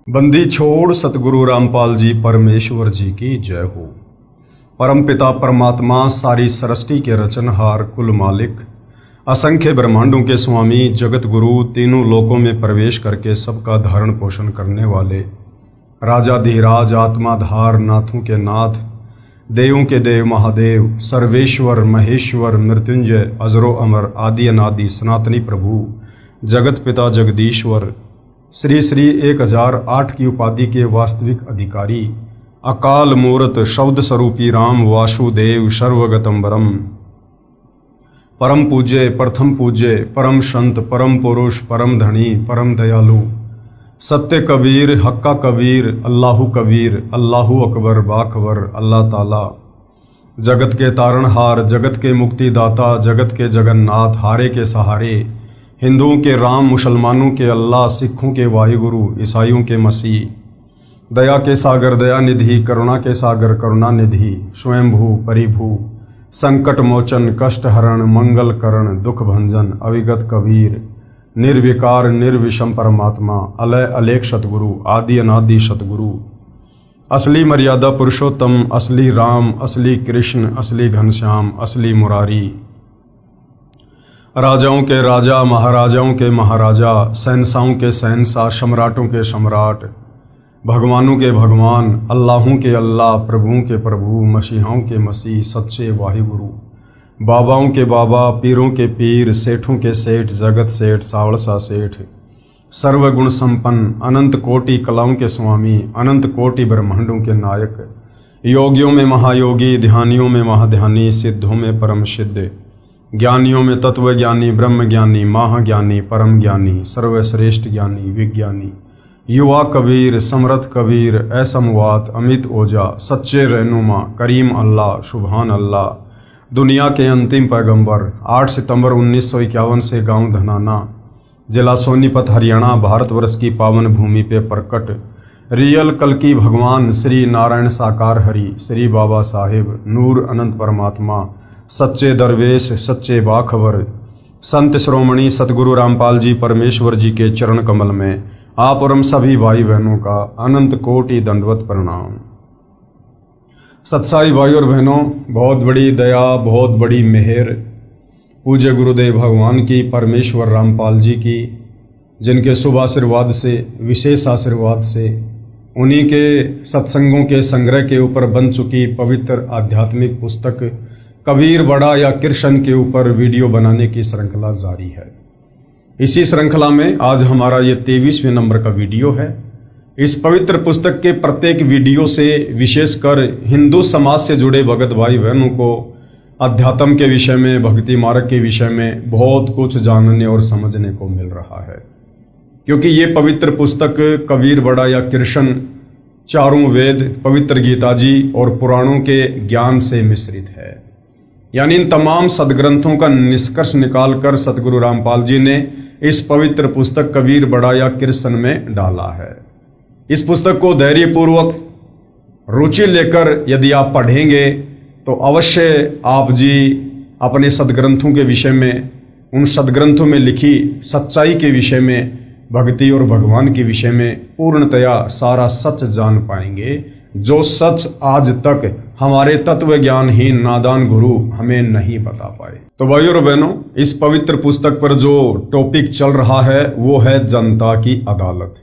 बंदी छोड़ सतगुरु रामपाल जी परमेश्वर जी की जय हो। परम पिता परमात्मा सारी सृष्टि के रचनहार कुल मालिक असंख्य ब्रह्मांडों के स्वामी जगत गुरु तीनों लोकों में प्रवेश करके सबका धारण पोषण करने वाले राजा धीराज आत्माधार नाथों के नाथ देवों के देव महादेव सर्वेश्वर महेश्वर मृत्युंजय अजरो अमर आदि अनादि सनातनी प्रभु जगत पिता जगदीश्वर श्री श्री 1008 की उपाधि के वास्तविक अधिकारी अकाल मूर्त शब्द स्वरूपी राम वासुदेव सर्वगतम्बरम परम पूज्य प्रथम पूज्य परम संत परम पुरुष परम धनी परम दयालु सत्य कबीर हक्का कबीर अल्लाहु कबीर अल्लाहु अकबर बाखबर अल्लाह ताला जगत के तारणहार जगत के मुक्तिदाता जगत के जगन्नाथ हारे के सहारे हिंदुओं के राम मुसलमानों के अल्लाह सिखों के वाहिगुरु ईसाइयों के मसीह दया के सागर दया निधि करुणा के सागर करुणा निधि स्वयंभू परिभू संकट मोचन कष्ट हरण मंगल करण दुख भंजन अविगत कबीर निर्विकार निर्विषम परमात्मा अलय अलेख सतगुरु आदि अनादि सतगुरु असली मर्यादा पुरुषोत्तम असली राम असली कृष्ण असली घनश्याम असली मुरारी राजाओं के राजा महाराजाओं के महाराजा शहंशाहों के शहंशाह सम्राटों के सम्राट भगवानों के भगवान अल्लाहों के अल्लाह प्रभुओं के प्रभु मसीहाओं के मसीह सच्चे वाहिगुरु बाबाओं के बाबा पीरों के पीर सेठों के सेठ जगत सेठ सावड़सा सेठ सर्वगुण संपन्न अनंत कोटि कलाओं के स्वामी अनंत कोटि ब्रह्मांडों के नायक योगियों में महायोगी ध्यानियों में महाध्यानी सिद्धों में परम सिद्ध ज्ञानियों में तत्व ज्ञानी ब्रह्म ज्ञानी महाज्ञानी परम ज्ञानी सर्वश्रेष्ठ ज्ञानी विज्ञानी युवा कबीर समर्थ कबीर ऐसमवात अमित ओजा सच्चे रहनुमा करीम अल्लाह सुबहान अल्लाह दुनिया के अंतिम पैगंबर 8 सितंबर 1951 से गांव धनाना जिला सोनीपत हरियाणा भारतवर्ष की पावन भूमि पे प्रकट रियल कल्कि भगवान श्री नारायण साकार हरि श्री बाबा साहिब नूर अनंत परमात्मा सच्चे दरवेश सच्चे बाखबर संत श्रोमणी सतगुरु रामपाल जी परमेश्वर जी के चरण कमल में आप और हम सभी भाई बहनों का अनंत कोटि दंडवत प्रणाम। सत्साई भाई और बहनों, बहुत बड़ी दया बहुत बड़ी मेहर पूज्य गुरुदेव भगवान की परमेश्वर रामपाल जी की, जिनके शुभ आशीर्वाद से विशेष आशीर्वाद से उन्हीं के सत्संगों के संग्रह के ऊपर बन चुकी पवित्र आध्यात्मिक पुस्तक कबीर बड़ा या कृष्ण के ऊपर वीडियो बनाने की श्रृंखला जारी है। इसी श्रृंखला में आज हमारा ये 23वें नंबर का वीडियो है। इस पवित्र पुस्तक के प्रत्येक वीडियो से विशेषकर हिंदू समाज से जुड़े भगत भाई बहनों को अध्यात्म के विषय में भक्ति मार्ग के विषय में बहुत कुछ जानने और समझने को मिल रहा है, क्योंकि ये पवित्र पुस्तक कबीर बड़ा या कृष्ण चारों वेद पवित्र गीता जी और पुराणों के ज्ञान से मिश्रित है। यानी इन तमाम सदग्रंथों का निष्कर्ष निकालकर सतगुरु रामपाल जी ने इस पवित्र पुस्तक कबीर बड़ा या कृष्ण में डाला है। इस पुस्तक को धैर्यपूर्वक रुचि लेकर यदि आप पढ़ेंगे तो अवश्य आप जी अपने सदग्रंथों के विषय में, उन सदग्रंथों में लिखी सच्चाई के विषय में, भक्ति और भगवान के विषय में पूर्णतया सारा सच जान पाएंगे, जो सच आज तक हमारे तत्व ज्ञानहीन नादान गुरु हमें नहीं बता पाए। तो भाइयों और बहनों, इस पवित्र पुस्तक पर जो टॉपिक चल रहा है वो है जनता की अदालत।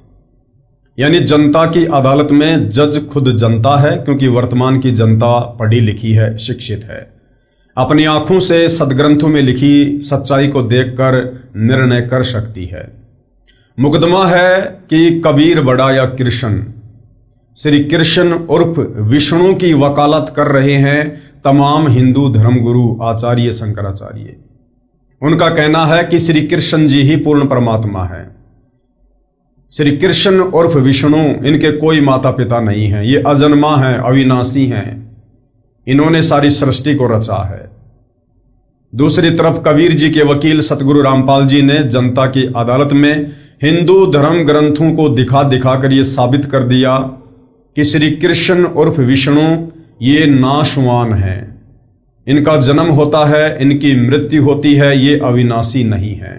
यानी जनता की अदालत में जज खुद जनता है, क्योंकि वर्तमान की जनता पढ़ी लिखी है, शिक्षित है, अपनी आंखों से सदग्रंथों में लिखी सच्चाई को देखकर निर्णय कर सकती है। मुकदमा है कि कबीर बड़ा या कृष्ण श्री कृष्ण उर्फ विष्णु की वकालत कर रहे हैं तमाम हिंदू धर्मगुरु आचार्य शंकराचार्य। उनका कहना है कि श्री कृष्ण जी ही पूर्ण परमात्मा है। श्री कृष्ण उर्फ विष्णु, इनके कोई माता पिता नहीं हैं, ये अजन्मा हैं, अविनाशी हैं, इन्होंने सारी सृष्टि को रचा है। दूसरी तरफ कबीर जी के वकील सतगुरु रामपाल जी ने जनता की अदालत में हिंदू धर्म ग्रंथों को दिखा दिखाकर ये साबित कर दिया कि श्री कृष्ण उर्फ विष्णु ये नाशवान हैं, इनका जन्म होता है, इनकी मृत्यु होती है, ये अविनाशी नहीं है।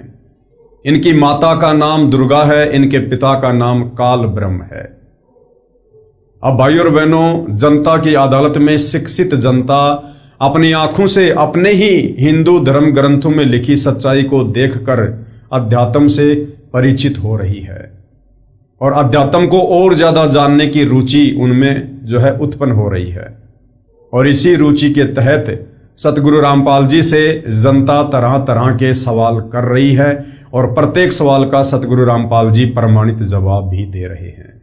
इनकी माता का नाम दुर्गा है, इनके पिता का नाम काल ब्रह्म है। अब भाइयों और बहनों, जनता की अदालत में शिक्षित जनता अपनी आंखों से अपने ही हिंदू धर्म ग्रंथों में लिखी सच्चाई को देखकर अध्यात्म से परिचित हो रही है और अध्यात्म को और ज्यादा जानने की रुचि उनमें जो है उत्पन्न हो रही है। और इसी रुचि के तहत सतगुरु रामपाल जी से जनता तरह तरह के सवाल कर रही है और प्रत्येक सवाल का सतगुरु रामपाल जी प्रमाणित जवाब भी दे रहे हैं।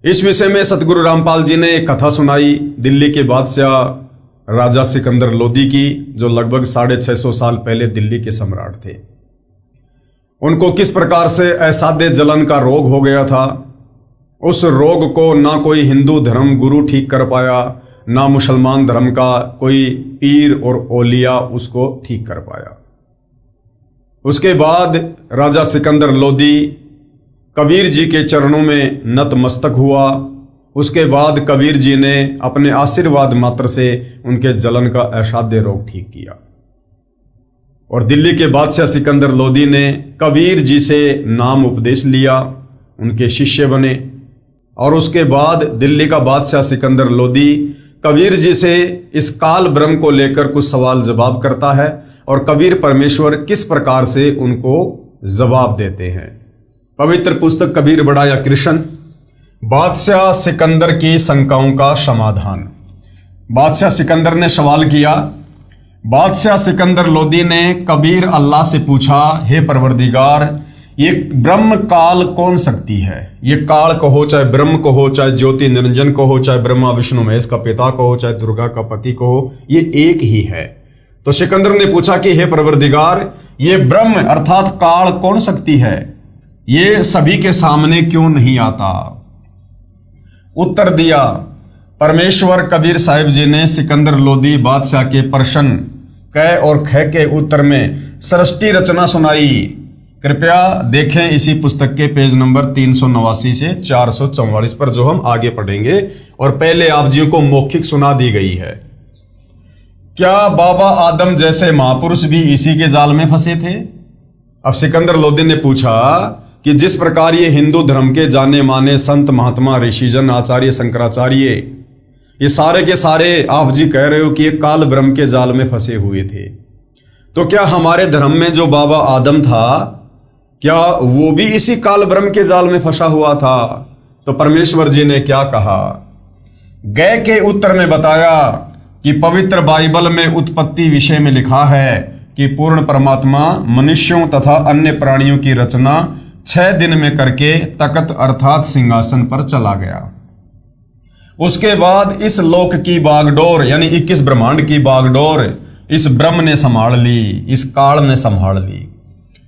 इस विषय में सतगुरु रामपाल जी ने एक कथा सुनाई दिल्ली के बादशाह राजा सिकंदर लोदी की, जो लगभग 650 साल पहले दिल्ली के सम्राट थे। उनको किस प्रकार से असाध्य जलन का रोग हो गया था। उस रोग को ना कोई हिंदू धर्म गुरु ठीक कर पाया, ना मुसलमान धर्म का कोई पीर और औलिया उसको ठीक कर पाया। उसके बाद राजा सिकंदर लोदी कबीर जी के चरणों में नतमस्तक हुआ। उसके बाद कबीर जी ने अपने आशीर्वाद मात्र से उनके जलन का असाध्य रोग ठीक किया और दिल्ली के बादशाह सिकंदर लोदी ने कबीर जी से नाम उपदेश लिया, उनके शिष्य बने। और उसके बाद दिल्ली का बादशाह सिकंदर लोदी कबीर जी से इस काल ब्रह्म को लेकर कुछ सवाल जवाब करता है और कबीर परमेश्वर किस प्रकार से उनको जवाब देते हैं। पवित्र पुस्तक कबीर बड़ा या कृष्ण, बादशाह सिकंदर की शंकाओं का समाधान। बादशाह सिकंदर ने सवाल किया। बादशाह सिकंदर लोदी ने कबीर अल्लाह से पूछा, हे परवरदिगार, ये ब्रह्म काल कौन शक्ति है? ये काल कहो, चाहे ब्रह्म कहो, चाहे ज्योति निरंजन कहो, चाहे ब्रह्मा विष्णु महेश का पिता कहो, चाहे दुर्गा का पति कहो, ये एक ही है। तो सिकंदर ने पूछा कि हे परवरदिगार, ये ब्रह्म अर्थात काल कौन शक्ति है? ये सभी के सामने क्यों नहीं आता? उत्तर दिया परमेश्वर कबीर साहिब जी ने सिकंदर लोदी बादशाह के प्रश्न क और ख के उत्तर में सृष्टि रचना सुनाई। कृपया देखें इसी पुस्तक के पेज नंबर 389 से 444 पर, जो हम आगे पढ़ेंगे। और पहले आप जी को मौखिक सुना दी गई है। क्या बाबा आदम जैसे महापुरुष भी इसी के जाल में फंसे थे? अब सिकंदर लोदी ने पूछा कि जिस प्रकार ये हिंदू धर्म के जाने माने संत महात्मा ऋषिजन आचार्य शंकराचार्य ये सारे के सारे आप जी कह रहे हो कि ये काल ब्रह्म के जाल में फंसे हुए थे, तो क्या हमारे धर्म में जो बाबा आदम था, क्या वो भी इसी काल ब्रह्म के जाल में फंसा हुआ था? तो परमेश्वर जी ने क्या कहा? गए के उत्तर में बताया कि पवित्र बाइबल में उत्पत्ति विषय में लिखा है कि पूर्ण परमात्मा मनुष्यों तथा अन्य प्राणियों की रचना 6 दिन में करके तकत अर्थात सिंहासन पर चला गया। उसके बाद इस लोक की बागडोर यानी 21 ब्रह्मांड की बागडोर इस ब्रह्म ने संभाल ली, इस काल ने संभाल ली।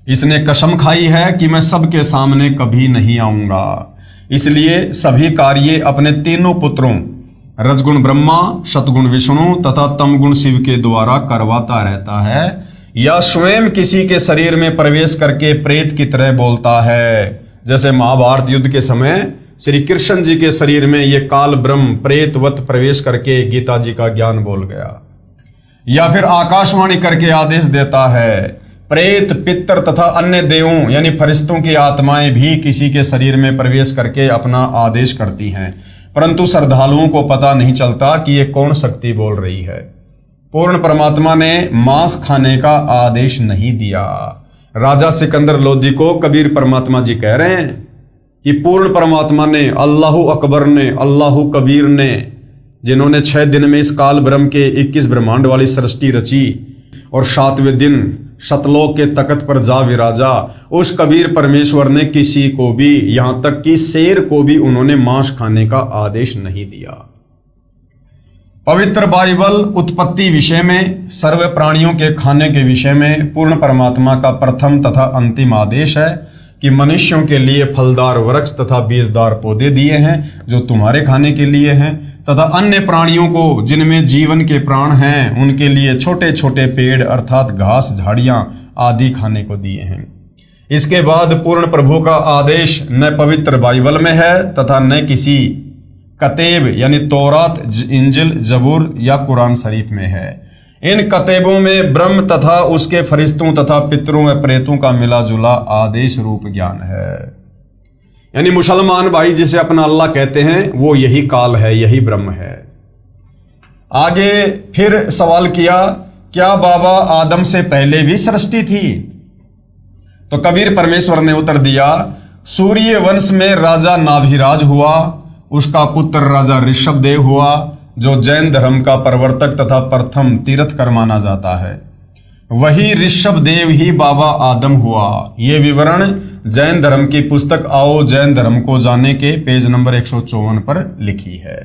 इसने कसम खाई है कि मैं सबके सामने कभी नहीं आऊंगा, इसलिए सभी कार्य अपने तीनों पुत्रों रजगुण ब्रह्मा, सतगुण विष्णु तथा तमगुण शिव के द्वारा करवाता रहता है, या स्वयं किसी के शरीर में प्रवेश करके प्रेत की तरह बोलता है। जैसे महाभारत युद्ध के समय श्री कृष्ण जी के शरीर में ये काल ब्रह्म प्रेतवत प्रवेश करके गीता जी का ज्ञान बोल गया। या फिर आकाशवाणी करके आदेश देता है। प्रेत, पितर तथा अन्य देवों यानी फरिश्तों की आत्माएं भी किसी के शरीर में प्रवेश करके अपना आदेश करती हैं, परंतु श्रद्धालुओं को पता नहीं चलता कि ये कौन शक्ति बोल रही है। पूर्ण परमात्मा ने मांस खाने का आदेश नहीं दिया। राजा सिकंदर लोदी को कबीर परमात्मा जी कह रहे हैं कि पूर्ण परमात्मा ने, अल्लाहु अकबर ने, अल्लाहु कबीर ने, जिन्होंने 6 दिन में इस काल ब्रह्म के 21 ब्रह्मांड वाली सृष्टि रची और 7वें दिन सतलोक के तख्त पर जा विराजा, उस कबीर परमेश्वर ने किसी को भी, यहां तक कि शेर को भी उन्होंने मांस खाने का आदेश नहीं दिया। पवित्र बाइबल उत्पत्ति विषय में, सर्व प्राणियों के खाने के विषय में पूर्ण परमात्मा का प्रथम तथा अंतिम आदेश है कि मनुष्यों के लिए फलदार वृक्ष तथा बीजदार पौधे दिए हैं जो तुम्हारे खाने के लिए हैं, तथा अन्य प्राणियों को जिनमें जीवन के प्राण हैं उनके लिए छोटे छोटे पेड़ अर्थात घास झाड़ियां आदि खाने को दिए हैं। इसके बाद पूर्ण प्रभु का आदेश न पवित्र बाइबल में है तथा न किसी कतेब यानी तौरात, इंजिल, जबूर या कुरान शरीफ में है। इन कतेबों में ब्रह्म तथा उसके फरिश्तों तथा पितरों व प्रेतों का मिला जुला आदेश रूप ज्ञान है। यानी मुसलमान भाई जिसे अपना अल्लाह कहते हैं वो यही काल है, यही ब्रह्म है। आगे फिर सवाल किया, क्या बाबा आदम से पहले भी सृष्टि थी? तो कबीर परमेश्वर ने उत्तर दिया, सूर्य वंश में राजा नाभिराज हुआ, उसका पुत्र राजा ऋषभदेव हुआ, जो जैन धर्म का प्रवर्तक तथा प्रथम तीर्थकर माना जाता है। वही ऋषभदेव ही बाबा आदम हुआ। ये विवरण जैन धर्म की पुस्तक आओ जैन धर्म को जाने के पेज नंबर 154 पर लिखी है।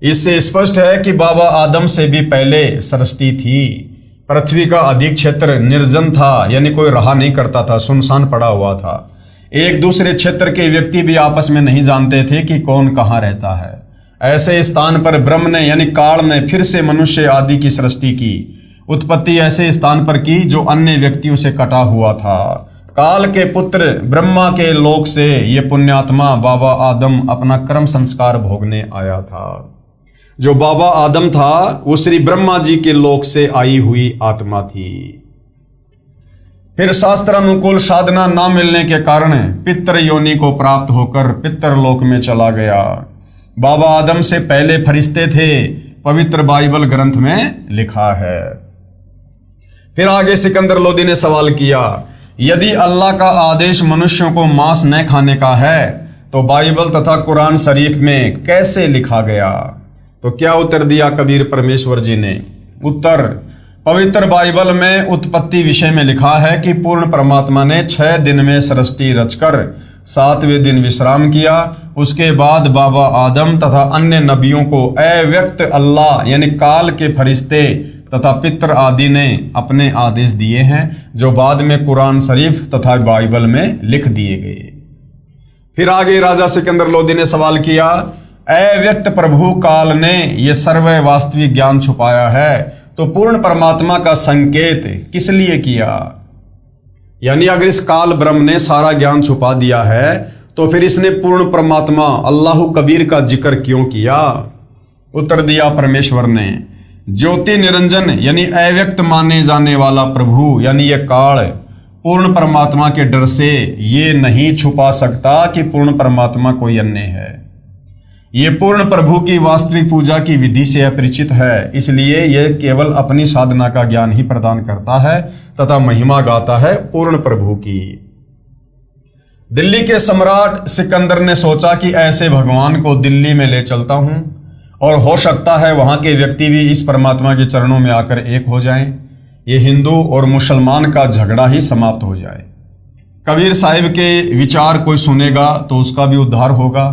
इससे स्पष्ट है कि बाबा आदम से भी पहले सृष्टि थी। पृथ्वी का अधिक क्षेत्र निर्जन था, यानी कोई रहा नहीं करता था, सुनसान पड़ा हुआ था। एक दूसरे क्षेत्र के व्यक्ति भी आपस में नहीं जानते थे कि कौन कहाँ रहता है। ऐसे स्थान पर ब्रह्म ने यानी काल ने फिर से मनुष्य आदि की सृष्टि की। उत्पत्ति ऐसे स्थान पर की जो अन्य व्यक्तियों से कटा हुआ था। काल के पुत्र ब्रह्मा के लोक से ये पुण्यात्मा बाबा आदम अपना कर्म संस्कार भोगने आया था। जो बाबा आदम था वो श्री ब्रह्मा जी के लोक से आई हुई आत्मा थी। फिर शास्त्रानुकूल साधना न मिलने के कारण पितर योनि को प्राप्त होकर पितरलोक में चला गया। बाबा आदम से पहले फरिश्ते थे, पवित्र बाइबल ग्रंथ में लिखा है। फिर आगे सिकंदर लोदी ने सवाल किया, यदि अल्लाह का आदेश मनुष्यों को मांस न खाने का है तो बाइबल तथा कुरान शरीफ में कैसे लिखा गया? तो क्या उत्तर दिया कबीर परमेश्वर जी ने? उत्तर, पवित्र बाइबल में उत्पत्ति विषय में लिखा है कि पूर्ण परमात्मा ने 6 दिन में सृष्टि रचकर 7वें दिन विश्राम किया। उसके बाद बाबा आदम तथा अन्य नबियों को अव्यक्त अल्लाह यानी काल के फरिश्ते तथा पितर आदि ने अपने आदेश दिए हैं, जो बाद में कुरान शरीफ तथा बाइबल में लिख दिए गए। फिर आगे राजा सिकंदर लोदी ने सवाल किया, अव्यक्त प्रभु काल ने यह सर्व वास्तविक ज्ञान छुपाया है, तो पूर्ण परमात्मा का संकेत किस लिए किया? यानी अगर इस काल ब्रह्म ने सारा ज्ञान छुपा दिया है तो फिर इसने पूर्ण परमात्मा अल्लाह कबीर का जिक्र क्यों किया? उत्तर दिया परमेश्वर ने, ज्योति निरंजन यानी अव्यक्त माने जाने वाला प्रभु यानी यह काल पूर्ण परमात्मा के डर से ये नहीं छुपा सकता कि पूर्ण परमात्मा कोई अन्य है। ये पूर्ण प्रभु की वास्तविक पूजा की विधि से अपरिचित है, इसलिए यह केवल अपनी साधना का ज्ञान ही प्रदान करता है तथा महिमा गाता है पूर्ण प्रभु की। दिल्ली के सम्राट सिकंदर ने सोचा कि ऐसे भगवान को दिल्ली में ले चलता हूं और हो सकता है वहां के व्यक्ति भी इस परमात्मा के चरणों में आकर एक हो जाएं। ये हिंदू और मुसलमान का झगड़ा ही समाप्त हो जाए। कबीर साहिब के विचार कोई सुनेगा तो उसका भी उद्धार होगा।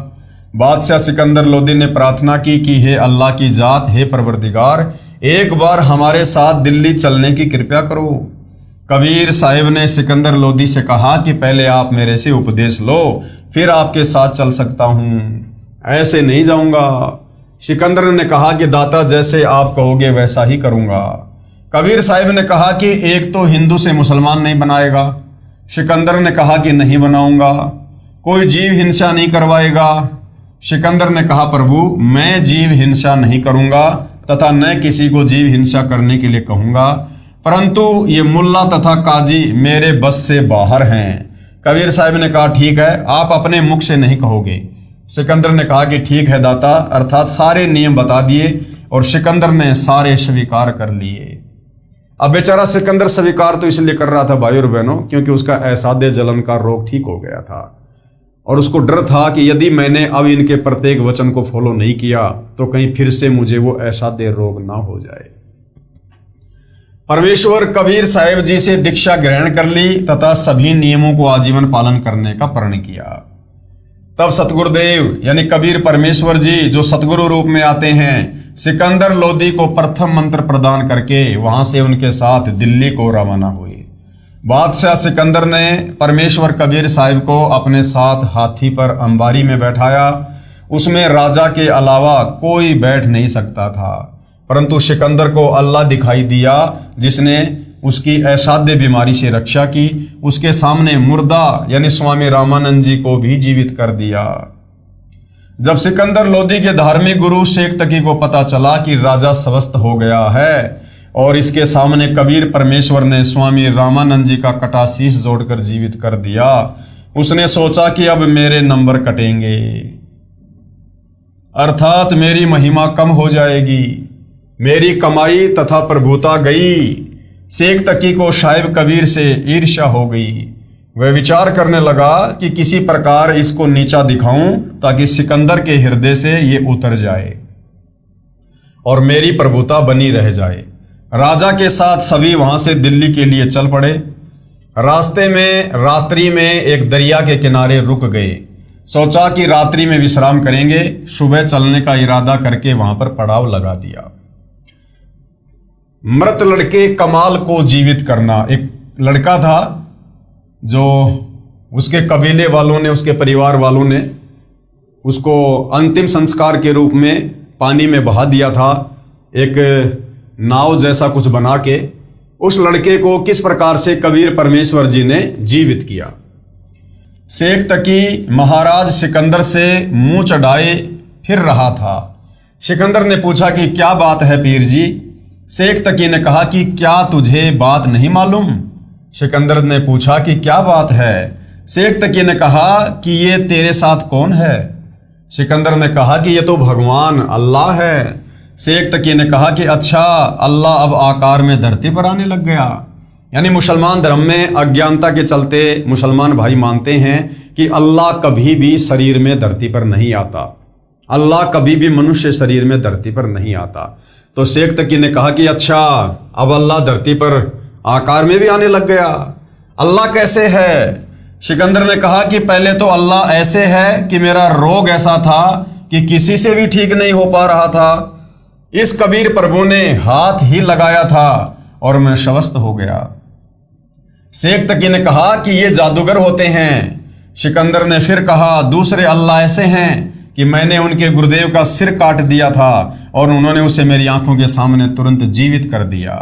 बादशाह सिकंदर लोदी ने प्रार्थना की कि हे अल्लाह की जात, हे परवरदिगार, एक बार हमारे साथ दिल्ली चलने की कृपा करो। कबीर साहिब ने सिकंदर लोदी से कहा कि पहले आप मेरे से उपदेश लो, फिर आपके साथ चल सकता हूं, ऐसे नहीं जाऊंगा। सिकंदर ने कहा कि दाता जैसे आप कहोगे वैसा ही करूंगा। कबीर साहिब ने कहा कि एक तो हिंदू से मुसलमान नहीं बनाएगा। सिकंदर ने कहा कि नहीं बनाऊंगा। कोई जीव हिंसा नहीं करवाएगा। सिकंदर ने कहा प्रभु मैं जीव हिंसा नहीं करूंगा तथा न किसी को जीव हिंसा करने के लिए कहूंगा, परंतु ये मुल्ला तथा काजी मेरे बस से बाहर हैं। कबीर साहिब ने कहा ठीक है, आप अपने मुख से नहीं कहोगे। सिकंदर ने कहा कि ठीक है दाता, अर्थात सारे नियम बता दिए और सिकंदर ने सारे स्वीकार कर लिए। अब बेचारा सिकंदर स्वीकार तो इसलिए कर रहा था भाई और बहनों, क्योंकि उसका असाध्य जलन का रोग ठीक हो गया था और उसको डर था कि यदि मैंने अब इनके प्रत्येक वचन को फॉलो नहीं किया तो कहीं फिर से मुझे वो असाध्य रोग ना हो जाए। परमेश्वर कबीर साहिब जी से दीक्षा ग्रहण कर ली तथा सभी नियमों को आजीवन पालन करने का प्रण किया। तब सतगुरुदेव यानी कबीर परमेश्वर जी जो सतगुरु रूप में आते हैं, सिकंदर लोदी को प्रथम मंत्र प्रदान करके वहां से उनके साथ दिल्ली को रवाना हुए। बादशाह सिकंदर ने परमेश्वर कबीर साहिब को अपने साथ हाथी पर अंबारी में बैठाया। उसमें राजा के अलावा कोई बैठ नहीं सकता था, परंतु सिकंदर को अल्लाह दिखाई दिया जिसने उसकी असाध्य बीमारी से रक्षा की। उसके सामने मुर्दा यानी स्वामी रामानंद जी को भी जीवित कर दिया। जब सिकंदर लोदी के धार्मिक गुरु शेख तकी को पता चला कि राजा स्वस्थ हो गया है, और इसके सामने कबीर परमेश्वर ने स्वामी रामानंद जी का कटा शीश जोड़कर जीवित कर दिया। उसने सोचा कि अब मेरे नंबर कटेंगे, अर्थात मेरी महिमा कम हो जाएगी, मेरी कमाई तथा प्रभुता गई। शेख तकी को शायब कबीर से ईर्ष्या हो गई। वह विचार करने लगा कि किसी प्रकार इसको नीचा दिखाऊं ताकि सिकंदर के हृदय से ये उतर जाए और मेरी प्रभुता बनी रह जाए। राजा के साथ सभी वहां से दिल्ली के लिए चल पड़े। रास्ते में रात्रि में एक दरिया के किनारे रुक गए। सोचा कि रात्रि में विश्राम करेंगे, सुबह चलने का इरादा करके वहां पर पड़ाव लगा दिया। मृत लड़के कमाल को जीवित करना। एक लड़का था जो उसके कबीले वालों ने, उसके परिवार वालों ने उसको अंतिम संस्कार के रूप में पानी में बहा दिया था, एक नाव जैसा कुछ बना के। उस लड़के को किस प्रकार से कबीर परमेश्वर जी ने जीवित किया। शेख तकी महाराज सिकंदर से मुंह चढ़ाए फिर रहा था। सिकंदर ने पूछा कि क्या बात है पीर जी। शेख तकी ने कहा कि क्या तुझे बात नहीं मालूम। सिकंदर ने पूछा कि क्या बात है। शेख तकी ने कहा कि ये तेरे साथ कौन है। सिकंदर ने कहा कि ये तो भगवान अल्लाह है। शेख तकी ने कहा कि अच्छा, अल्लाह अब आकार में धरती पर आने लग गया। यानी मुसलमान धर्म में अज्ञानता के चलते मुसलमान भाई मानते हैं कि अल्लाह कभी भी शरीर में धरती पर नहीं आता, अल्लाह कभी भी मनुष्य शरीर में धरती पर नहीं आता। तो शेख तकी ने कहा कि अच्छा, अब अल्लाह धरती पर आकार में भी आने लग गया। अल्लाह कैसे है? सिकंदर ने कहा कि पहले तो अल्लाह ऐसे है कि मेरा रोग ऐसा था कि किसी से भी ठीक नहीं हो पा रहा था। इस कबीर प्रभु ने हाथ ही लगाया था और मैं स्वस्थ हो गया। शेख तकी ने कहा कि ये जादूगर होते हैं। सिकंदर ने फिर कहा दूसरे अल्लाह ऐसे हैं कि मैंने उनके गुरुदेव का सिर काट दिया था और उन्होंने उसे मेरी आंखों के सामने तुरंत जीवित कर दिया।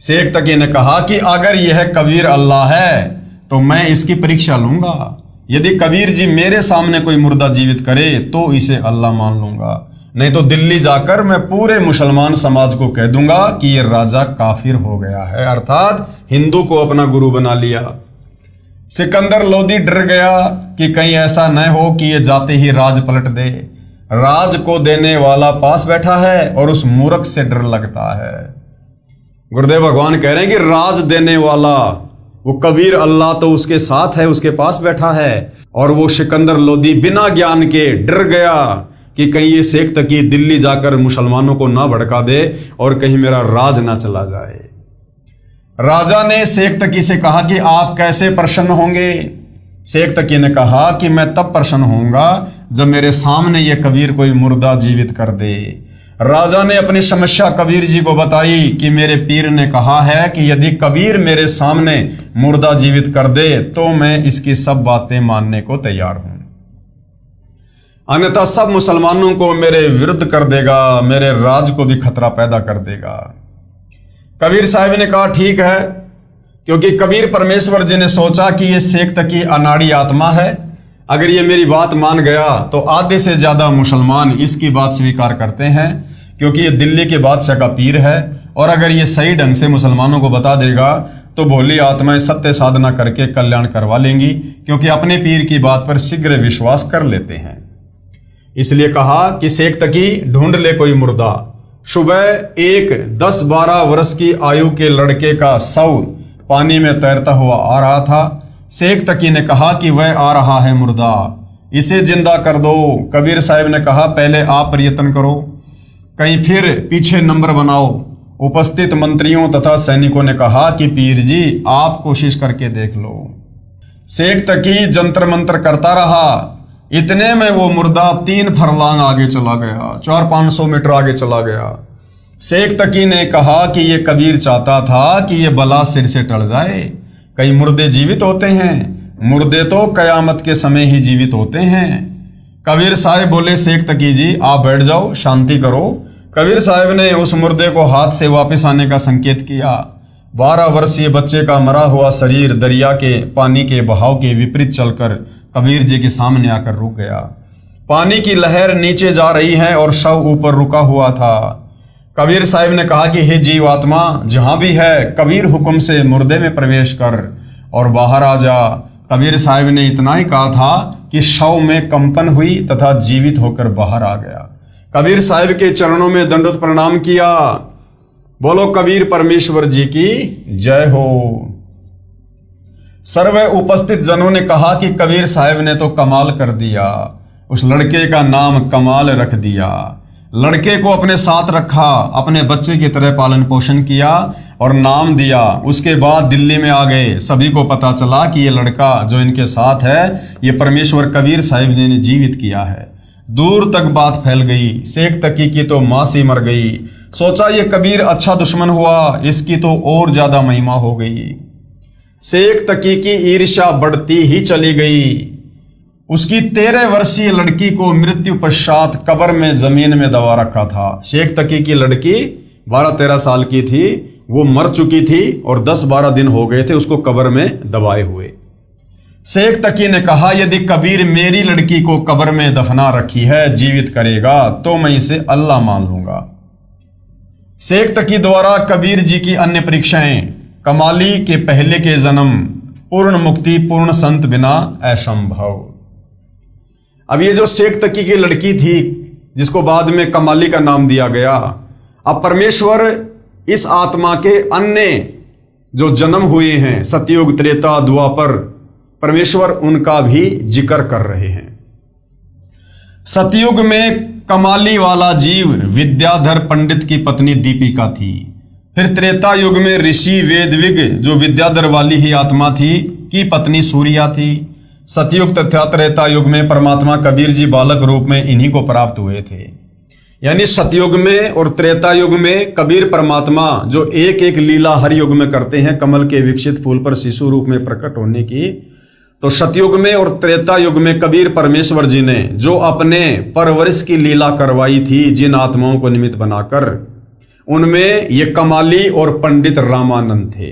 शेख तकी ने कहा कि अगर यह कबीर अल्लाह है तो मैं इसकी परीक्षा लूंगा। यदि कबीर जी मेरे सामने कोई मुर्दा जीवित करे तो इसे अल्लाह मान लूंगा, नहीं तो दिल्ली जाकर मैं पूरे मुसलमान समाज को कह दूंगा कि ये राजा काफिर हो गया है, अर्थात हिंदू को अपना गुरु बना लिया। सिकंदर लोदी डर गया कि कहीं ऐसा न हो कि ये जाते ही राज पलट दे। राज को देने वाला पास बैठा है और उस मूर्ख से डर लगता है। गुरुदेव भगवान कह रहे हैं कि राज देने वाला वो कबीर अल्लाह तो उसके साथ है, उसके पास बैठा है, और वो सिकंदर लोदी बिना ज्ञान के डर गया कि कहीं ये शेख तकी दिल्ली जाकर मुसलमानों को ना भड़का दे और कहीं मेरा राज ना चला जाए। राजा ने शेख तकी से कहा कि आप कैसे प्रसन्न होंगे। शेख तकी ने कहा कि मैं तब प्रसन्न होऊंगा जब मेरे सामने ये कबीर कोई मुर्दा जीवित कर दे। राजा ने अपनी समस्या कबीर जी को बताई कि मेरे पीर ने कहा है कि यदि कबीर मेरे सामने मुर्दा जीवित कर दे तो मैं इसकी सब बातें मानने को तैयार हूं, अन्यथा सब मुसलमानों को मेरे विरुद्ध कर देगा, मेरे राज को भी खतरा पैदा कर देगा। कबीर साहब ने कहा ठीक है, क्योंकि कबीर परमेश्वर जी ने सोचा कि ये शेख तकी अनाड़ी आत्मा है, अगर ये मेरी बात मान गया तो आधे से ज्यादा मुसलमान इसकी बात स्वीकार करते हैं, क्योंकि ये दिल्ली के बादशाह का पीर है, और अगर ये सही ढंग से मुसलमानों को बता देगा तो भोली आत्माएं सत्य साधना करके कल्याण करवा लेंगी, क्योंकि अपने पीर की बात पर शीघ्र विश्वास कर लेते हैं। इसलिए कहा कि शेख तकी ढूंढ ले कोई मुर्दा। सुबह एक 10-12 वर्ष की आयु के लड़के का शव पानी में तैरता हुआ आ रहा था। शेख तकी ने कहा कि वह आ रहा है मुर्दा, इसे जिंदा कर दो। कबीर साहब ने कहा पहले आप प्रयत्न करो, कहीं फिर पीछे नंबर बनाओ। उपस्थित मंत्रियों तथा सैनिकों ने कहा कि पीर जी आप कोशिश करके देख लो। शेख तकी जंतर मंतर करता रहा। इतने में वो मुर्दा 3 फरलांग आगे चला गया, 400-500 मीटर आगे चला गया। शेख तकी ने कहा कि ये कबीर चाहता था कि ये बला सिर से टल जाए। कई मुर्दे जीवित होते हैं, मुर्दे तो कयामत के समय ही जीवित होते हैं। कबीर साहब बोले शेख तकी जी आप बैठ जाओ, शांति करो। कबीर साहब ने उस मुर्दे को हाथ से वापस आने का संकेत किया। 12 वर्षीय बच्चे का मरा हुआ शरीर दरिया के पानी के बहाव के विपरीत चलकर कबीर जी के सामने आकर रुक गया। पानी की लहर नीचे जा रही है और शव ऊपर रुका हुआ था। कबीर साहब ने कहा कि हे जीवात्मा, जहां भी है कबीर हुक्म से मुर्दे में प्रवेश कर और बाहर आ जा। कबीर साहब ने इतना ही कहा था कि शव में कंपन हुई तथा जीवित होकर बाहर आ गया। कबीर साहब के चरणों में दंडवत प्रणाम किया। बोलो कबीर परमेश्वर जी की जय हो। सर्व उपस्थित जनों ने कहा कि कबीर साहब ने तो कमाल कर दिया। उस लड़के का नाम कमाल रख दिया। लड़के को अपने साथ रखा, अपने बच्चे की तरह पालन पोषण किया और नाम दिया। उसके बाद दिल्ली में आ गए। सभी को पता चला कि ये लड़का जो इनके साथ है ये परमेश्वर कबीर साहब जी ने जीवित किया है। दूर तक बात फैल गई। शेख तकी की तो मां सी मर गई। सोचा ये कबीर अच्छा दुश्मन हुआ, इसकी तो और ज्यादा महिमा हो गई। शेख तकी की ईर्ष्या बढ़ती ही चली गई। उसकी 13 वर्षीय लड़की को मृत्यु पश्चात कब्र में जमीन में दबा रखा था। शेख तकी की लड़की 12-13 साल की थी, वो मर चुकी थी और 10-12 दिन हो गए थे उसको कब्र में दबाए हुए। शेख तकी ने कहा यदि कबीर मेरी लड़की को कब्र में दफना रखी है, जीवित करेगा तो मैं इसे अल्लाह मान लूंगा। शेख तकी द्वारा कबीर जी की अन्य परीक्षाएं, कमाली के पहले के जन्म, पूर्ण मुक्ति पूर्ण संत बिना असंभव। अब ये जो शेख तकी की लड़की थी जिसको बाद में कमाली का नाम दिया गया, अब परमेश्वर इस आत्मा के अन्य जो जन्म हुए हैं सतयुग त्रेता द्वापर, परमेश्वर उनका भी जिक्र कर रहे हैं। सतयुग में कमाली वाला जीव विद्याधर पंडित की पत्नी दीपिका थी। फिर त्रेता युग में ऋषि वेदविग जो विद्याधर वाली ही आत्मा थी की पत्नी सूर्या थी। सतयुग तथा त्रेता युग में परमात्मा कबीर जी बालक रूप में इन्हीं को प्राप्त हुए थे। यानी सतयुग में और त्रेता युग में कबीर परमात्मा जो एक एक लीला हर युग में करते हैं कमल के विकसित फूल पर शिशु रूप में प्रकट होने की, तो सतयुग में और त्रेता युग में कबीर परमेश्वर जी ने जो अपने परवरिश की लीला करवाई थी जिन आत्माओं को निमित्त बनाकर, उनमें ये कमाली और पंडित रामानंद थे।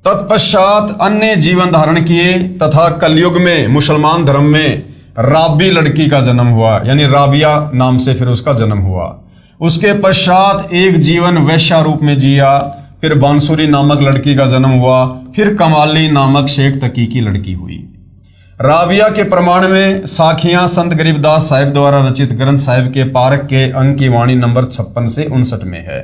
तत्पश्चात अन्य जीवन धारण किए तथा कलयुग में मुसलमान धर्म में राबी लड़की का जन्म हुआ, यानी राबिया नाम से फिर उसका जन्म हुआ। उसके पश्चात एक जीवन वैश्या रूप में जिया। फिर बांसुरी नामक लड़की का जन्म हुआ। फिर कमाली नामक शेख तकी की लड़की हुई। राबिया के प्रमाण में साखियां संत गरीबदास साहिब द्वारा रचित ग्रंथ साहिब के पारक के अंक की वाणी नंबर 56 से 59 में है।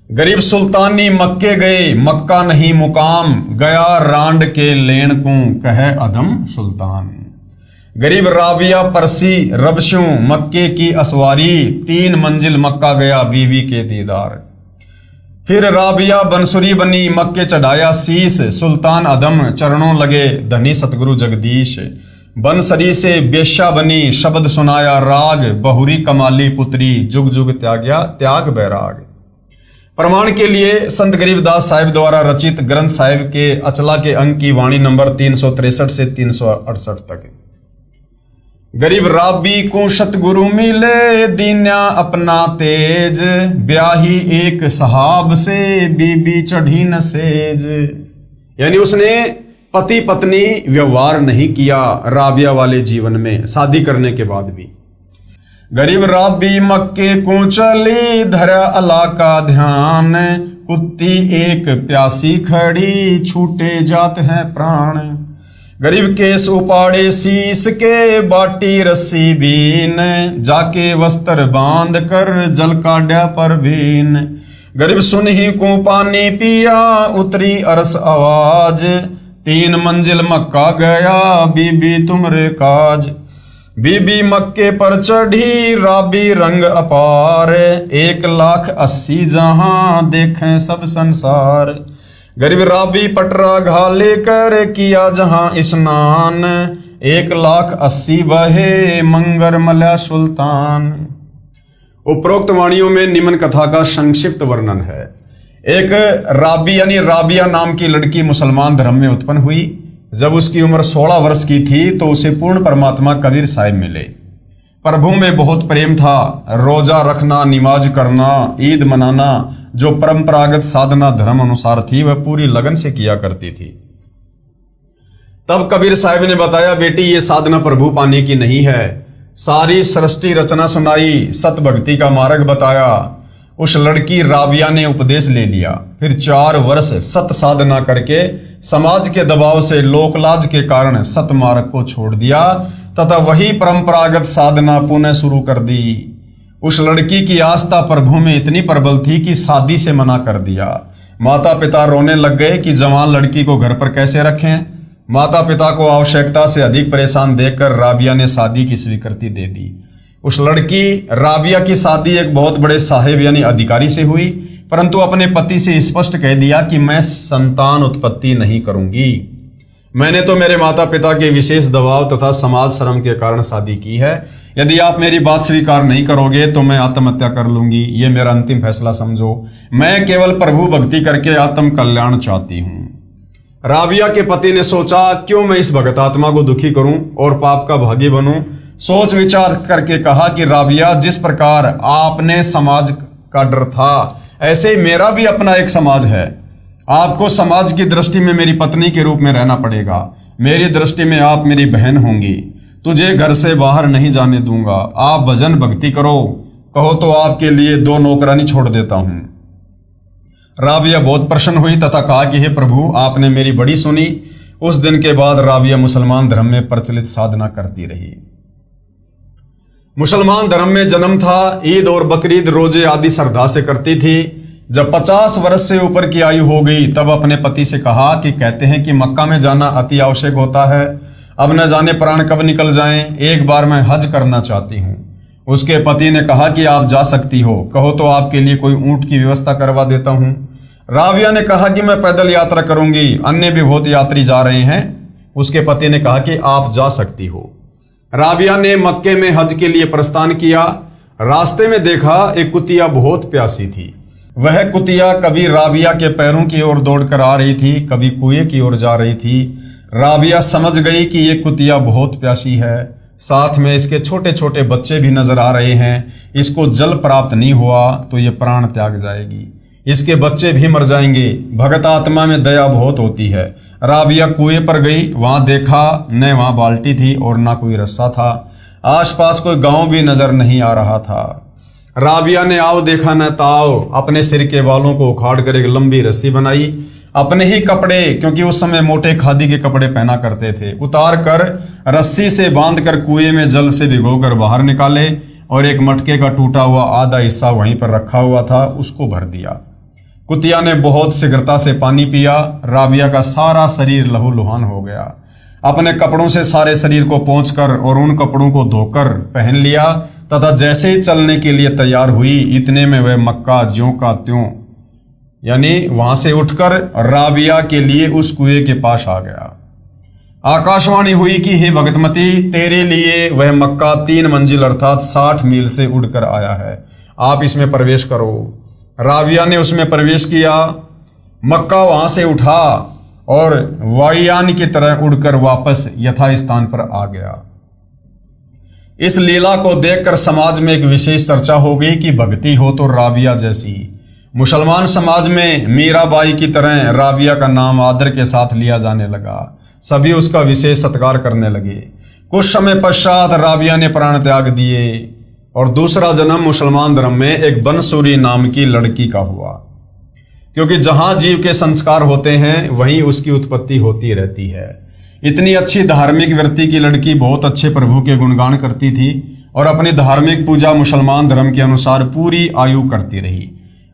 गरीब सुल्तानी मक्के गए, मक्का नहीं मुकाम, गया रांड के लेन को कहे अदम सुल्तान। गरीब राबिया परसी रबशू मक्के की असवारी, 3 मंजिल मक्का गया बीवी के दीदार। फिर राबिया बंसुरी बनी, मक्के चढ़ाया शीस, सुल्तान अदम चरणों लगे धनी सतगुरु जगदीश। बंसरी से बेश्या बनी, शब्द सुनाया राग, बहुरी कमाली पुत्री, जुग जुग त्याग्या त्याग बैराग। प्रमाण के लिए संत गरीबदास साहिब द्वारा रचित ग्रंथ साहिब के अचला के अंक की वाणी नंबर 363 से 368 तक। गरीब राबी को सतगुरु मिले, दीन्या अपना तेज, ब्याही एक सहाब से बीबी चढ़ी न सेज। यानी उसने पति पत्नी व्यवहार नहीं किया राबिया वाले जीवन में शादी करने के बाद भी। गरीब राबी मक्के को चली, धरा अला का ध्यान, कुत्ती एक प्यासी खड़ी, छूटे जात हैं प्राण। गरीब केस उपाड़े शीस के, बाटी रस्सी बीन, जाके वस्त्र बांध कर जल काढ़ा पर बीन। गरीब सुनही को पानी पिया, उतरी अरस आवाज, 3 मंजिल मक्का गया बीबी तुमरे काज। बीबी मक्के पर चढ़ी, राबी रंग अपार, 1,80,000 जहां देखें सब संसार। गरीब राबी पटरा घा लेकर किया जहां स्नान, 1,80,000 बहे मंगर मल्या सुल्तान। उपरोक्त वाणियों में निम्न कथा का संक्षिप्त वर्णन है। एक राबी यानी राबिया नाम की लड़की मुसलमान धर्म में उत्पन्न हुई। जब उसकी उम्र 16 वर्ष की थी तो उसे पूर्ण परमात्मा कबीर साहिब मिले। प्रभु में बहुत प्रेम था। रोजा रखना, नमाज करना, ईद मनाना जो परंपरागत साधना धर्म अनुसार थी वह पूरी लगन से किया करती थी। तब कबीर साहिब ने बताया, बेटी ये साधना प्रभु पाने की नहीं है, सारी सृष्टि रचना सुनाई, सत भक्ति का मार्ग बताया। उस लड़की राबिया ने उपदेश ले लिया। फिर 4 वर्ष सत साधना करके समाज के दबाव से, लोकलाज के कारण सत मार्ग को छोड़ दिया तथा वही परंपरागत साधना पुनः शुरू कर दी। उस लड़की की आस्था प्रभु में इतनी प्रबल थी कि शादी से मना कर दिया। माता पिता रोने लग गए कि जवान लड़की को घर पर कैसे रखें। माता पिता को आवश्यकता से अधिक परेशान देखकर राबिया ने शादी की स्वीकृति दे दी। उस लड़की राबिया की शादी एक बहुत बड़े साहेब यानी अधिकारी से हुई, परंतु अपने पति से स्पष्ट कह दिया कि मैं संतान उत्पत्ति नहीं करूंगी। मैंने तो मेरे माता पिता के विशेष दबाव तथा समाज शर्म के कारण शादी की है। यदि आप मेरी बात स्वीकार नहीं करोगे तो मैं आत्महत्या कर लूंगी। ये मेरा अंतिम फैसला समझो। मैं केवल प्रभु भक्ति करके आत्म कल्याण चाहती हूँ। राबिया के पति ने सोचा, क्यों मैं इस भगत आत्मा को दुखी करूं और पाप का भागी बनूं। सोच विचार करके कहा कि राबिया, जिस प्रकार आपने समाज का डर था, ऐसे ही मेरा भी अपना एक समाज है। आपको समाज की दृष्टि में मेरी पत्नी के रूप में रहना पड़ेगा। मेरी दृष्टि में आप मेरी बहन होंगी। तुझे घर से बाहर नहीं जाने दूंगा। आप भजन भक्ति करो, कहो तो आपके लिए 2 नौकरानी छोड़ देता हूं। राबिया बहुत प्रसन्न हुई तथा कहा कि हे प्रभु, आपने मेरी बड़ी सुनी। उस दिन के बाद राबिया मुसलमान धर्म में प्रचलित साधना करती रही। मुसलमान धर्म में जन्म था। ईद और बकरीद, रोजे आदि श्रद्धा से करती थी। जब 50 वर्ष से ऊपर की आयु हो गई तब अपने पति से कहा कि कहते हैं कि मक्का में जाना अति आवश्यक होता है। अब न जाने प्राण कब निकल जाएं। एक बार मैं हज करना चाहती हूँ। उसके पति ने कहा कि आप जा सकती हो, कहो तो आपके लिए कोई ऊंट की व्यवस्था करवा देता हूँ। राबिया ने कहा कि मैं पैदल यात्रा करूंगी, अन्य भी बहुत यात्री जा रहे हैं। उसके पति ने कहा कि आप जा सकती हो। राबिया ने मक्के में हज के लिए प्रस्थान किया। रास्ते में देखा एक कुतिया बहुत प्यासी थी। वह कुतिया कभी राबिया के पैरों की ओर दौड़कर आ रही थी, कभी कुएं की ओर जा रही थी। राबिया समझ गई कि ये कुतिया बहुत प्यासी है, साथ में इसके छोटे छोटे बच्चे भी नजर आ रहे हैं। इसको जल प्राप्त नहीं हुआ तो ये प्राण त्याग जाएगी, इसके बच्चे भी मर जाएंगे। भगत आत्मा में दया बहुत होती है। राबिया कुएं पर गई, वहां देखा न वहां बाल्टी थी और ना कोई रस्सा था। आसपास कोई गांव भी नजर नहीं आ रहा था। राबिया ने आओ देखा न ताओ, अपने सिर के बालों को उखाड़ कर एक लंबी रस्सी बनाई। अपने ही कपड़े, क्योंकि उस समय मोटे खादी के कपड़े पहना करते थे, उतार कर रस्सी से बांध कर कुएं में जल से भिगोकर बाहर निकाले और एक मटके का टूटा हुआ आधा हिस्सा वहीं पर रखा हुआ था, उसको भर दिया। कुतिया ने बहुत शीघ्रता से पानी पिया। राबिया का सारा शरीर लहूलुहान हो गया। अपने कपड़ों से सारे शरीर को पोंछकर और उन कपड़ों को धोकर पहन लिया तथा जैसे ही चलने के लिए तैयार हुई, इतने में वह मक्का ज्यों का त्यों यानी वहां से उठकर राबिया के लिए उस कुएं के पास आ गया। आकाशवाणी हुई कि हे भगतमती, तेरे लिए वह मक्का 3 मंजिल अर्थात 60 मील से उड़कर आया है। आप इसमें प्रवेश करो। राबिया ने उसमें प्रवेश किया। मक्का वहां से उठा और वायुयान की तरह उड़कर वापस यथास्थान पर आ गया। इस लीला को देखकर समाज में एक विशेष चर्चा हो गई कि भक्ति हो तो राबिया जैसी। मुसलमान समाज में मीराबाई की तरह राबिया का नाम आदर के साथ लिया जाने लगा। सभी उसका विशेष सत्कार करने लगे। कुछ समय पश्चात राबिया ने प्राण त्याग दिए और दूसरा जन्म मुसलमान धर्म में एक बनसूरी नाम की लड़की का हुआ, क्योंकि जहां जीव के संस्कार होते हैं वहीं उसकी उत्पत्ति होती रहती है। इतनी अच्छी धार्मिक वृत्ति की लड़की बहुत अच्छे प्रभु के गुणगान करती थी और अपनी धार्मिक पूजा मुसलमान धर्म के अनुसार पूरी आयु करती रही।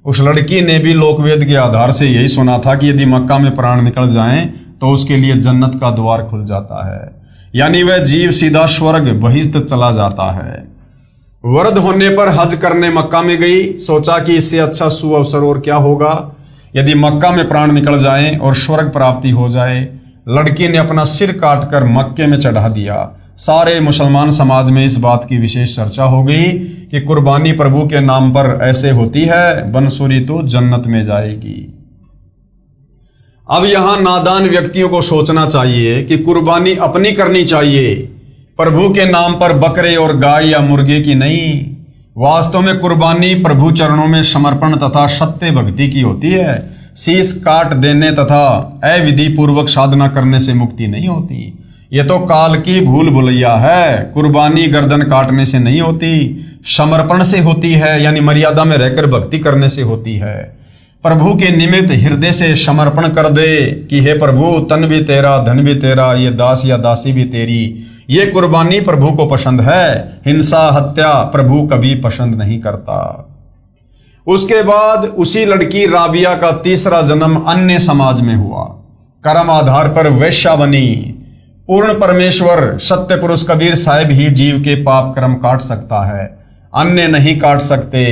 उस लड़की ने भी लोकवेद के आधार से यही सुना था कि यदि मक्का में प्राण निकल जाएं तो उसके लिए जन्नत का द्वार खुल जाता है, यानी वह जीव सीधा स्वर्ग बहिश्त चला जाता है। वृद्ध होने पर हज करने मक्का में गई। सोचा कि इससे अच्छा सुअवसर और क्या होगा यदि मक्का में प्राण निकल जाएं और स्वर्ग प्राप्ति हो जाए। लड़की ने अपना सिर काटकर मक्के में चढ़ा दिया। सारे मुसलमान समाज में इस बात की विशेष चर्चा हो गई कि कुर्बानी प्रभु के नाम पर ऐसे होती है, बनसूरी तो जन्नत में जाएगी। अब यहां नादान व्यक्तियों को सोचना चाहिए कि कुर्बानी अपनी करनी चाहिए, प्रभु के नाम पर बकरे और गाय या मुर्गे की नहीं। वास्तव में कुर्बानी प्रभु चरणों में समर्पण तथा सत्य भक्ति की होती है। शीश काट देने तथा अविधि पूर्वक साधना करने से मुक्ति नहीं होती। ये तो काल की भूल भुलैया है। कुर्बानी गर्दन काटने से नहीं होती, समर्पण से होती है, यानी मर्यादा में रहकर भक्ति करने से होती है। प्रभु के निमित्त हृदय से समर्पण कर दे कि हे प्रभु, तन भी तेरा, धन भी तेरा, ये दास या दासी भी तेरी। ये कुर्बानी प्रभु को पसंद है। हिंसा हत्या प्रभु कभी पसंद नहीं करता। उसके बाद उसी लड़की राबिया का तीसरा जन्म अन्य समाज में हुआ। कर्म आधार पर वैश्या बनी। पूर्ण परमेश्वर सत्य पुरुष कबीर साहिब ही जीव के पाप कर्म काट सकता है, अन्य नहीं काट सकते।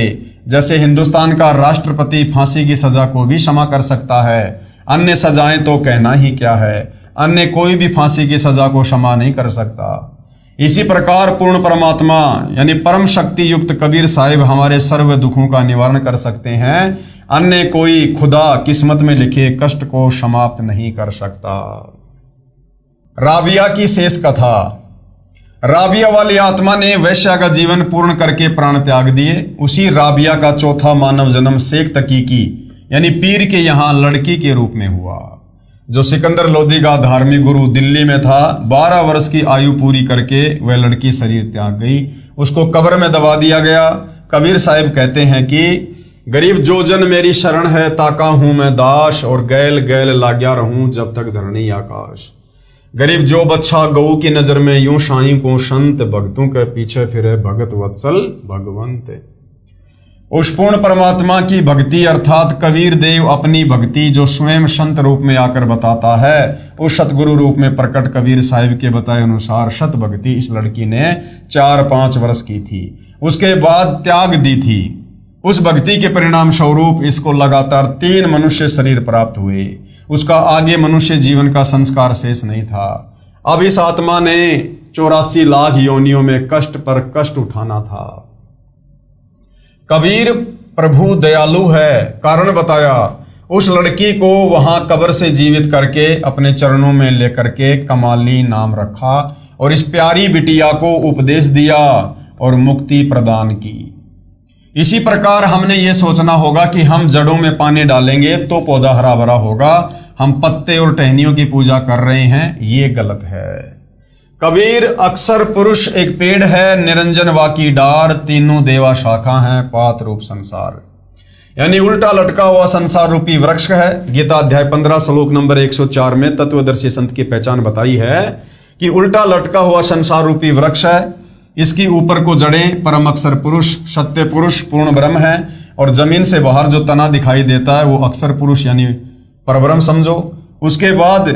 जैसे हिंदुस्तान का राष्ट्रपति फांसी की सजा को भी क्षमा कर सकता है, अन्य सजाएं तो कहना ही क्या है, अन्य कोई भी फांसी की सजा को क्षमा नहीं कर सकता। इसी प्रकार पूर्ण परमात्मा यानी परम शक्ति युक्त कबीर साहिब हमारे सर्व दुखों का निवारण कर सकते हैं, अन्य कोई खुदा किस्मत में लिखे कष्ट को समाप्त नहीं कर सकता। राबिया की शेष कथा। राबिया वाली आत्मा ने वैश्या का जीवन पूर्ण करके प्राण त्याग दिए। उसी राबिया का चौथा मानव जन्म शेख तकीकी यानी पीर के यहाँ लड़की के रूप में हुआ, जो सिकंदर लोदी का धार्मिक गुरु दिल्ली में था। 12 वर्ष की आयु पूरी करके वह लड़की शरीर त्याग गई, उसको कब्र में दबा दिया गया। कबीर साहिब कहते हैं कि गरीब जो जन मेरी शरण है, ताका हूं मैं दास, और गैल गैल लाग्या रहूं जब तक धरणी आकाश। गरीब जो बच्चा गऊ की नजर में, यूं साईं को संत, भक्तों के पीछे फिरे भगत वत्सल भगवंत। उस पूर्ण परमात्मा की भक्ति अर्थात कबीर देव अपनी भक्ति जो स्वयं संत रूप में आकर बताता है, उस सतगुरु रूप में प्रकट कबीर साहिब के बताए अनुसार सत भक्ति इस लड़की ने 4-5 वर्ष की थी, उसके बाद त्याग दी थी। उस भक्ति के परिणाम स्वरूप इसको लगातार 3 मनुष्य शरीर प्राप्त हुए। उसका आगे मनुष्य जीवन का संस्कार शेष नहीं था। अब इस आत्मा ने 84 लाख योनियों में कष्ट पर कष्ट उठाना था। कबीर प्रभु दयालु है, कारण बताया। उस लड़की को वहां कब्र से जीवित करके अपने चरणों में लेकर के कमाली नाम रखा और इस प्यारी बिटिया को उपदेश दिया और मुक्ति प्रदान की। इसी प्रकार हमने ये सोचना होगा कि हम जड़ों में पानी डालेंगे तो पौधा हरा भरा होगा, हम पत्ते और टहनियों की पूजा कर रहे हैं, ये गलत है। कबीर अक्सर पुरुष एक पेड़ है, निरंजन वाकी डार, तीनों देवा शाखा हैं, पात रूप संसार। यानी उल्टा लटका हुआ संसार रूपी वृक्ष है। गीता अध्याय 15 श्लोक नंबर 104 में तत्वदर्शी संत की पहचान बताई है कि उल्टा लटका हुआ संसार रूपी वृक्ष है। इसकी ऊपर को जड़ें परम अक्षर पुरुष, सत्य पुरुष, पूर्ण ब्रह्म है, और जमीन से बाहर जो तना दिखाई देता है वो अक्षर पुरुष यानी परब्रह्म समझो। उसके बाद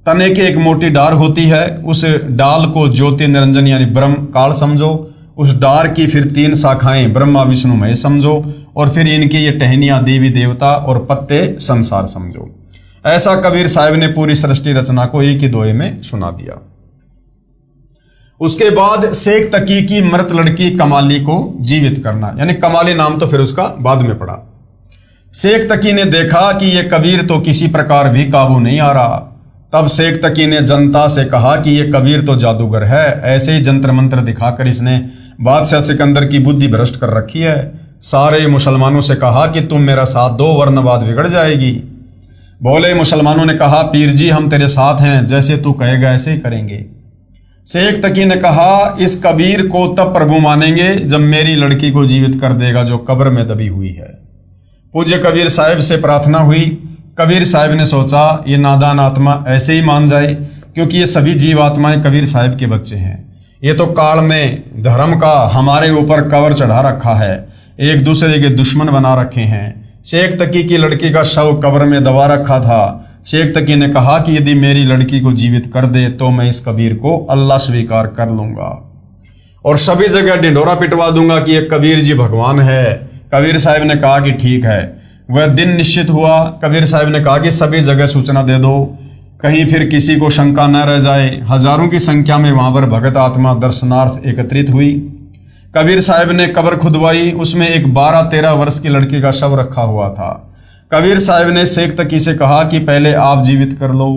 तने के एक मोटी डार होती है, उस डाल को ज्योति निरंजन यानी ब्रह्म काल समझो। उस डार की फिर 3 शाखाएं ब्रह्मा विष्णु महेश समझो, और फिर इनकी ये टहनियां देवी देवता और पत्ते संसार समझो। ऐसा कबीर साहिब ने पूरी सृष्टि रचना को एक ही दोहे में सुना दिया। उसके बाद शेख तकी की मृत लड़की कमाली को जीवित करना, यानी कमाली नाम तो फिर उसका बाद में पड़ा। शेख तकी ने देखा कि ये कबीर तो किसी प्रकार भी काबू नहीं आ रहा। तब शेख तकी ने जनता से कहा कि ये कबीर तो जादूगर है, ऐसे ही जंत्र मंत्र दिखाकर इसने बादशाह सिकंदर की बुद्धि भ्रष्ट कर रखी है। सारे मुसलमानों से कहा कि तुम मेरा साथ दो वरना बात बिगड़ जाएगी। बोले मुसलमानों ने कहा पीर जी हम तेरे साथ हैं, जैसे तू कहेगा ऐसे ही करेंगे। शेख तकी ने कहा इस कबीर को तब प्रभु मानेंगे जब मेरी लड़की को जीवित कर देगा जो कब्र में दबी हुई है। पूज्य कबीर साहिब से प्रार्थना हुई। कबीर साहिब ने सोचा ये नादान आत्मा ऐसे ही मान जाए, क्योंकि ये सभी जीव आत्माएं कबीर साहिब के बच्चे हैं। ये तो काल ने धर्म का हमारे ऊपर कवर चढ़ा रखा है, एक दूसरे के दुश्मन बना रखे हैं। शेख तकी की लड़की का शव कब्र में दबा रखा था। शेख तकी ने कहा कि यदि मेरी लड़की को जीवित कर दे तो मैं इस कबीर को अल्लाह स्वीकार कर लूंगा और सभी जगह ढिंढोरा पिटवा दूंगा कि ये कबीर जी भगवान है। कबीर साहिब ने कहा कि ठीक है। वह दिन निश्चित हुआ। कबीर साहिब ने कहा कि सभी जगह सूचना दे दो, कहीं फिर किसी को शंका न रह जाए। हजारों की संख्या में वहां पर भगत आत्मा दर्शनार्थ एकत्रित हुई। कबीर साहिब ने कब्र खुदवाई, उसमें एक 12-13 वर्ष की लड़की का शव रखा हुआ था। कबीर साहिब ने शेख तकी से कहा कि पहले आप जीवित कर लो।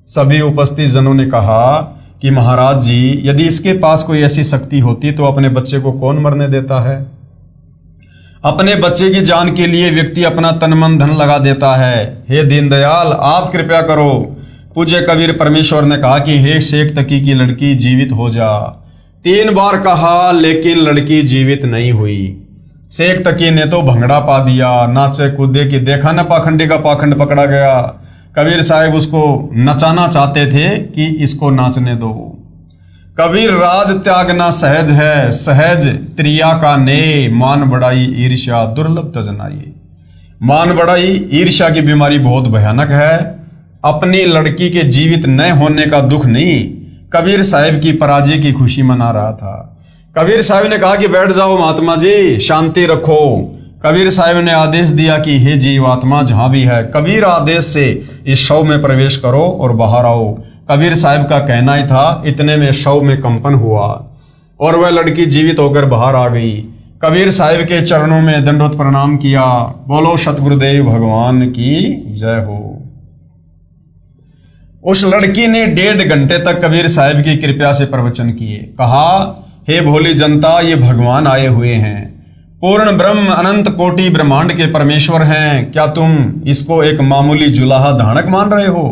सभी उपस्थित जनों ने कहा कि महाराज जी यदि इसके पास कोई ऐसी शक्ति होती तो अपने बच्चे को कौन मरने देता है। अपने बच्चे की जान के लिए व्यक्ति अपना तन मन धन लगा देता है। हे दीनदयाल आप कृपया करो। पूज्य कबीर परमेश्वर ने कहा कि हे शेख तकी की लड़की जीवित हो जा। 3 बार कहा लेकिन लड़की जीवित नहीं हुई। शेख तकी ने तो भंगड़ा पा दिया, नाचे कूदे कि देखा न पाखंडी का पाखंड पकड़ा गया। कबीर साहब उसको नचाना चाहते थे कि इसको नाचने दो। कबीर राज त्यागना सहज है, सहज त्रिया का ने, मान बढ़ाई ईर्ष्या दुर्लभ तजनाई। मान बढ़ाई ईर्ष्या की बीमारी बहुत भयानक है। अपनी लड़की के जीवित न होने का दुख नहीं, कबीर साहब की पराजय की खुशी मना रहा था। कबीर साहब ने कहा कि बैठ जाओ महात्मा जी, शांति रखो। कबीर साहब ने आदेश दिया कि हे जीवात्मा जहां भी है, कबीर आदेश से इस शव में प्रवेश करो और बाहर आओ। कबीर साहब का कहना ही था, इतने में शव में कंपन हुआ और वह लड़की जीवित होकर बाहर आ गई। कबीर साहब के चरणों में दंडवत प्रणाम किया। बोलो सतगुरुदेव भगवान की जय हो। उस लड़की ने 1.5 घंटे तक कबीर साहब की कृपा से प्रवचन किए। कहा, हे भोली जनता, ये भगवान आए हुए हैं, पूर्ण ब्रह्म अनंत कोटि ब्रह्मांड के परमेश्वर हैं। क्या तुम इसको एक मामूली जुलाहा धानक मान रहे हो?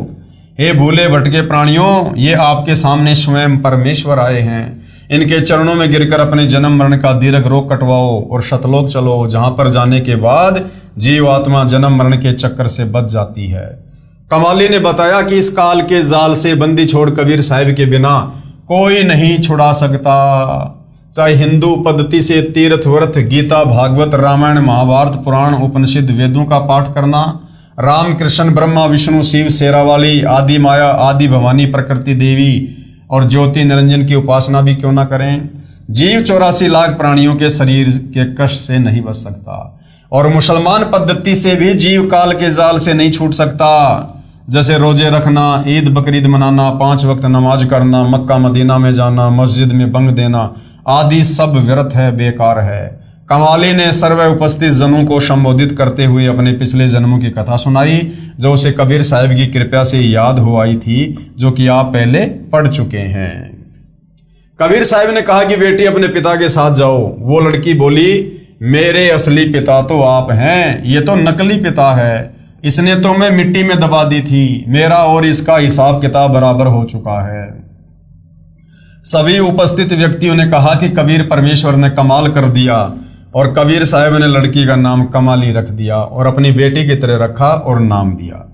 हे भूले भटके प्राणियों, ये आपके सामने स्वयं परमेश्वर आए हैं। इनके चरणों में गिरकर अपने जन्म मरण का दीर्घ रोग कटवाओ और शतलोक चलो, जहां पर जाने के बाद जीवात्मा जन्म मरण के चक्कर से बच जाती है। कमाली ने बताया कि इस काल के जाल से बंदी छोड़ कबीर साहब के बिना कोई नहीं छुड़ा सकता। चाहे हिंदू पद्धति से तीर्थ व्रत, गीता, भागवत, रामायण, महाभारत, पुराण, उपनिषद, वेदों का पाठ करना, राम कृष्ण ब्रह्मा विष्णु शिव शेरावाली, आदि माया, आदि भवानी, प्रकृति देवी और ज्योति निरंजन की उपासना भी क्यों ना करें। जीव 84 लाख प्राणियों के शरीर के कष्ट से नहीं बच सकता और मुसलमान पद्धति से भी जीव काल के जाल से नहीं छूट सकता। जैसे रोजे रखना, ईद बकरीद मनाना, 5 वक्त नमाज करना, मक्का मदीना में जाना, मस्जिद में बंग देना आदि सब व्यर्थ है, बेकार है। कमाली ने सर्व उपस्थित जनों को संबोधित करते हुए अपने पिछले जन्मों की कथा सुनाई, जो उसे कबीर साहब की कृपा से याद हो आई थी, जो कि आप पहले पढ़ चुके हैं। कबीर साहब ने कहा कि बेटी अपने पिता के साथ जाओ। वो लड़की बोली, मेरे असली पिता तो आप हैं, ये तो नकली पिता है, इसने तो मैं मिट्टी में दबा दी थी, मेरा और इसका हिसाब किताब बराबर हो चुका है। सभी उपस्थित व्यक्तियों ने कहा कि कबीर परमेश्वर ने कमाल कर दिया और कबीर साहब ने लड़की का नाम कमाली रख दिया और अपनी बेटी की तरह रखा और नाम दिया।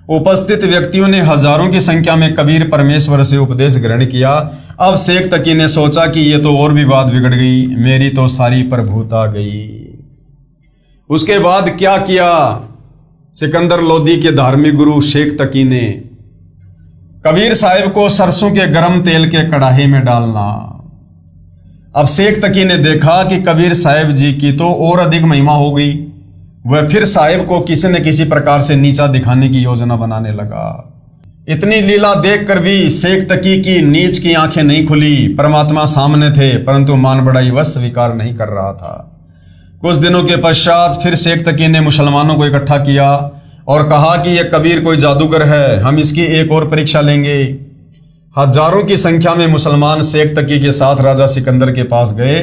उपस्थित व्यक्तियों ने हजारों की संख्या में कबीर परमेश्वर से उपदेश ग्रहण किया। अब शेख तकी ने सोचा कि ये तो और भी बात बिगड़ गई, मेरी तो सारी प्रभुता गई। उसके बाद क्या किया? सिकंदर लोदी के धार्मिक गुरु शेख तकी ने कबीर साहब को सरसों के गर्म तेल के कड़ाहे में डालना। अब शेख तकी ने देखा कि कबीर साहब जी की तो और अधिक महिमा हो गई। वह फिर साहब को किसी न किसी प्रकार से नीचा दिखाने की योजना बनाने लगा। इतनी लीला देखकर भी शेख तकी की नीच की आंखें नहीं खुली। परमात्मा सामने थे, परंतु मान बढ़ाई वह स्वीकार नहीं कर रहा था। कुछ दिनों के पश्चात फिर शेख तकी ने मुसलमानों को इकट्ठा किया और कहा कि यह कबीर कोई जादूगर है, हम इसकी एक और परीक्षा लेंगे। हजारों की संख्या में मुसलमान शेख तकी के साथ राजा सिकंदर के पास गए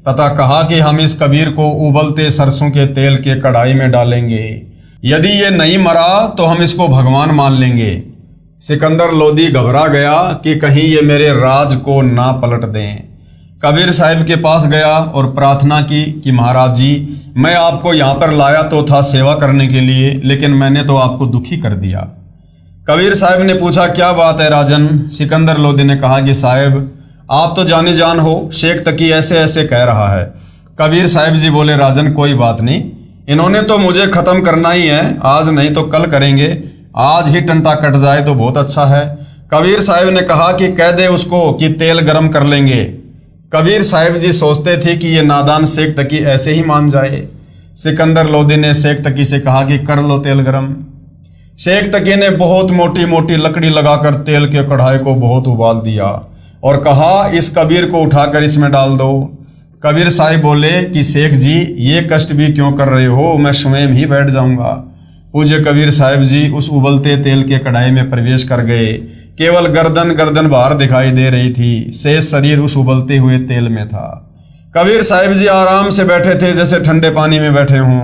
तथा कहा कि हम इस कबीर को उबलते सरसों के तेल के कढ़ाई में डालेंगे, यदि ये नहीं मरा तो हम इसको भगवान मान लेंगे। सिकंदर लोदी घबरा गया कि कहीं ये मेरे राज को ना पलट दें। कबीर साहब के पास गया और प्रार्थना की कि महाराज जी, मैं आपको यहाँ पर लाया तो था सेवा करने के लिए, लेकिन मैंने तो आपको दुखी कर दिया। कबीर साहब ने पूछा, क्या बात है राजन? सिकंदर लोदी ने कहा कि साहब आप तो जाने जान हो, शेख तकी ऐसे ऐसे कह रहा है। कबीर साहब जी बोले, राजन कोई बात नहीं, इन्होंने तो मुझे खत्म करना ही है, आज नहीं तो कल करेंगे, आज ही टंटा कट जाए तो बहुत अच्छा है। कबीर साहब ने कहा कि कह दे उसको कि तेल गरम कर लेंगे। कबीर साहब जी सोचते थे कि ये नादान शेख तकी ऐसे ही मान जाए। सिकंदर लोदी ने शेख तकी से कहा कि कर लो तेल गरम। शेख तकी ने बहुत मोटी मोटी लकड़ी लगाकर तेल के कढ़ाई को बहुत उबाल दिया और कहा, इस कबीर को उठाकर इसमें डाल दो। कबीर साहब बोले कि शेख जी ये कष्ट भी क्यों कर रहे हो, मैं स्वयं ही बैठ जाऊंगा। पूज्य कबीर साहब जी उस उबलते तेल के कढ़ाई में प्रवेश कर गए। केवल गर्दन बाहर दिखाई दे रही थी, शेष शरीर उस उबलते हुए तेल में था। कबीर साहब जी आराम से बैठे थे, जैसे ठंडे पानी में बैठे हों।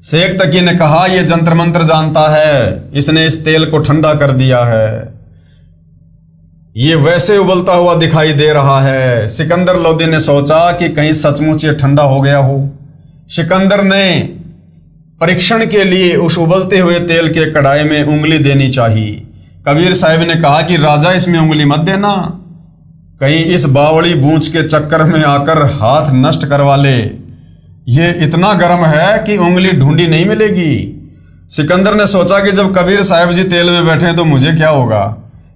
शेख तकी ने कहा, यह जंतर मंत्र जानता है, इसने इस तेल को ठंडा कर दिया है, ये वैसे उबलता हुआ दिखाई दे रहा है। सिकंदर लोदी ने सोचा कि कहीं सचमुच ये ठंडा हो गया हो। सिकंदर ने परीक्षण के लिए उस उबलते हुए तेल के कढ़ाई में उंगली देनी चाहिए। कबीर साहब ने कहा कि राजा इसमें उंगली मत देना, कहीं इस बावड़ी बूंच के चक्कर में आकर हाथ नष्ट करवा ले, ये इतना गर्म है कि उंगली ढूंढी नहीं मिलेगी। सिकंदर ने सोचा कि जब कबीर साहब जी तेल में बैठे तो मुझे क्या होगा।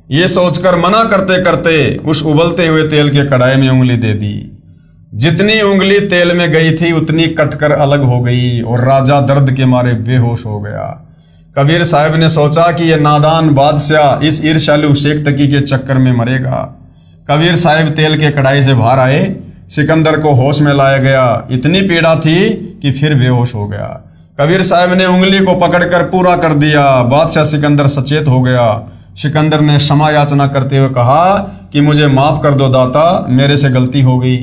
ये सोचकर मना करते करते उस उबलते हुए तेल के कढ़ाई में उंगली दे दी। जितनी उंगली तेल में गई थी उतनी कटकर अलग हो गई और राजा दर्द के मारे बेहोश हो गया। कबीर साहब ने सोचा कि यह नादान बादशाह इस ईर्ष्यालु शेख तकी के चक्कर में मरेगा। कबीर साहब तेल के कढ़ाई से बाहर आए, सिकंदर को होश में लाया गया। इतनी पीड़ा थी कि फिर बेहोश हो गया। कबीर साहब ने उंगली को पकड़कर पूरा कर दिया। बादशाह सिकंदर सचेत हो गया। सिकंदर ने क्षमा याचना करते हुए कहा कि मुझे माफ कर दो दाता, मेरे से गलती हो गई।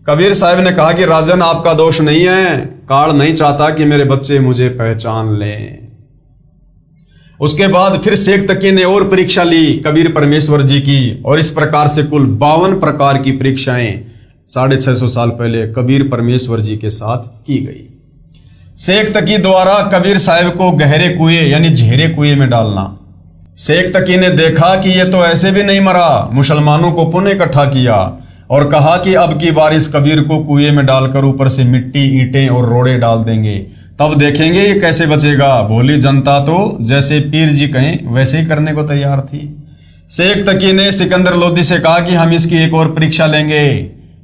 कबीर साहब ने कहा कि राजन आपका दोष नहीं है, काल नहीं चाहता कि मेरे बच्चे मुझे पहचान लें। उसके बाद फिर शेख तकी ने और परीक्षा ली कबीर परमेश्वर जी की, और इस प्रकार से कुल 52 प्रकार की परीक्षाएं 650 साल पहले कबीर परमेश्वर जी के साथ की गई। शेख तकी द्वारा कबीर साहब को गहरे कुएं यानी झेरे कुएं में डालना। शेख तकी ने देखा कि ये तो ऐसे भी नहीं मरा, मुसलमानों को पुनः इकट्ठा किया और कहा कि अब की बार इस कबीर को कुएं में डालकर ऊपर से मिट्टी, ईंटें और रोड़े डाल देंगे, तब देखेंगे ये कैसे बचेगा। भोली जनता तो जैसे पीर जी कहें वैसे ही करने को तैयार थी। शेख तकी ने सिकंदर लोदी से कहा कि हम इसकी एक और परीक्षा लेंगे।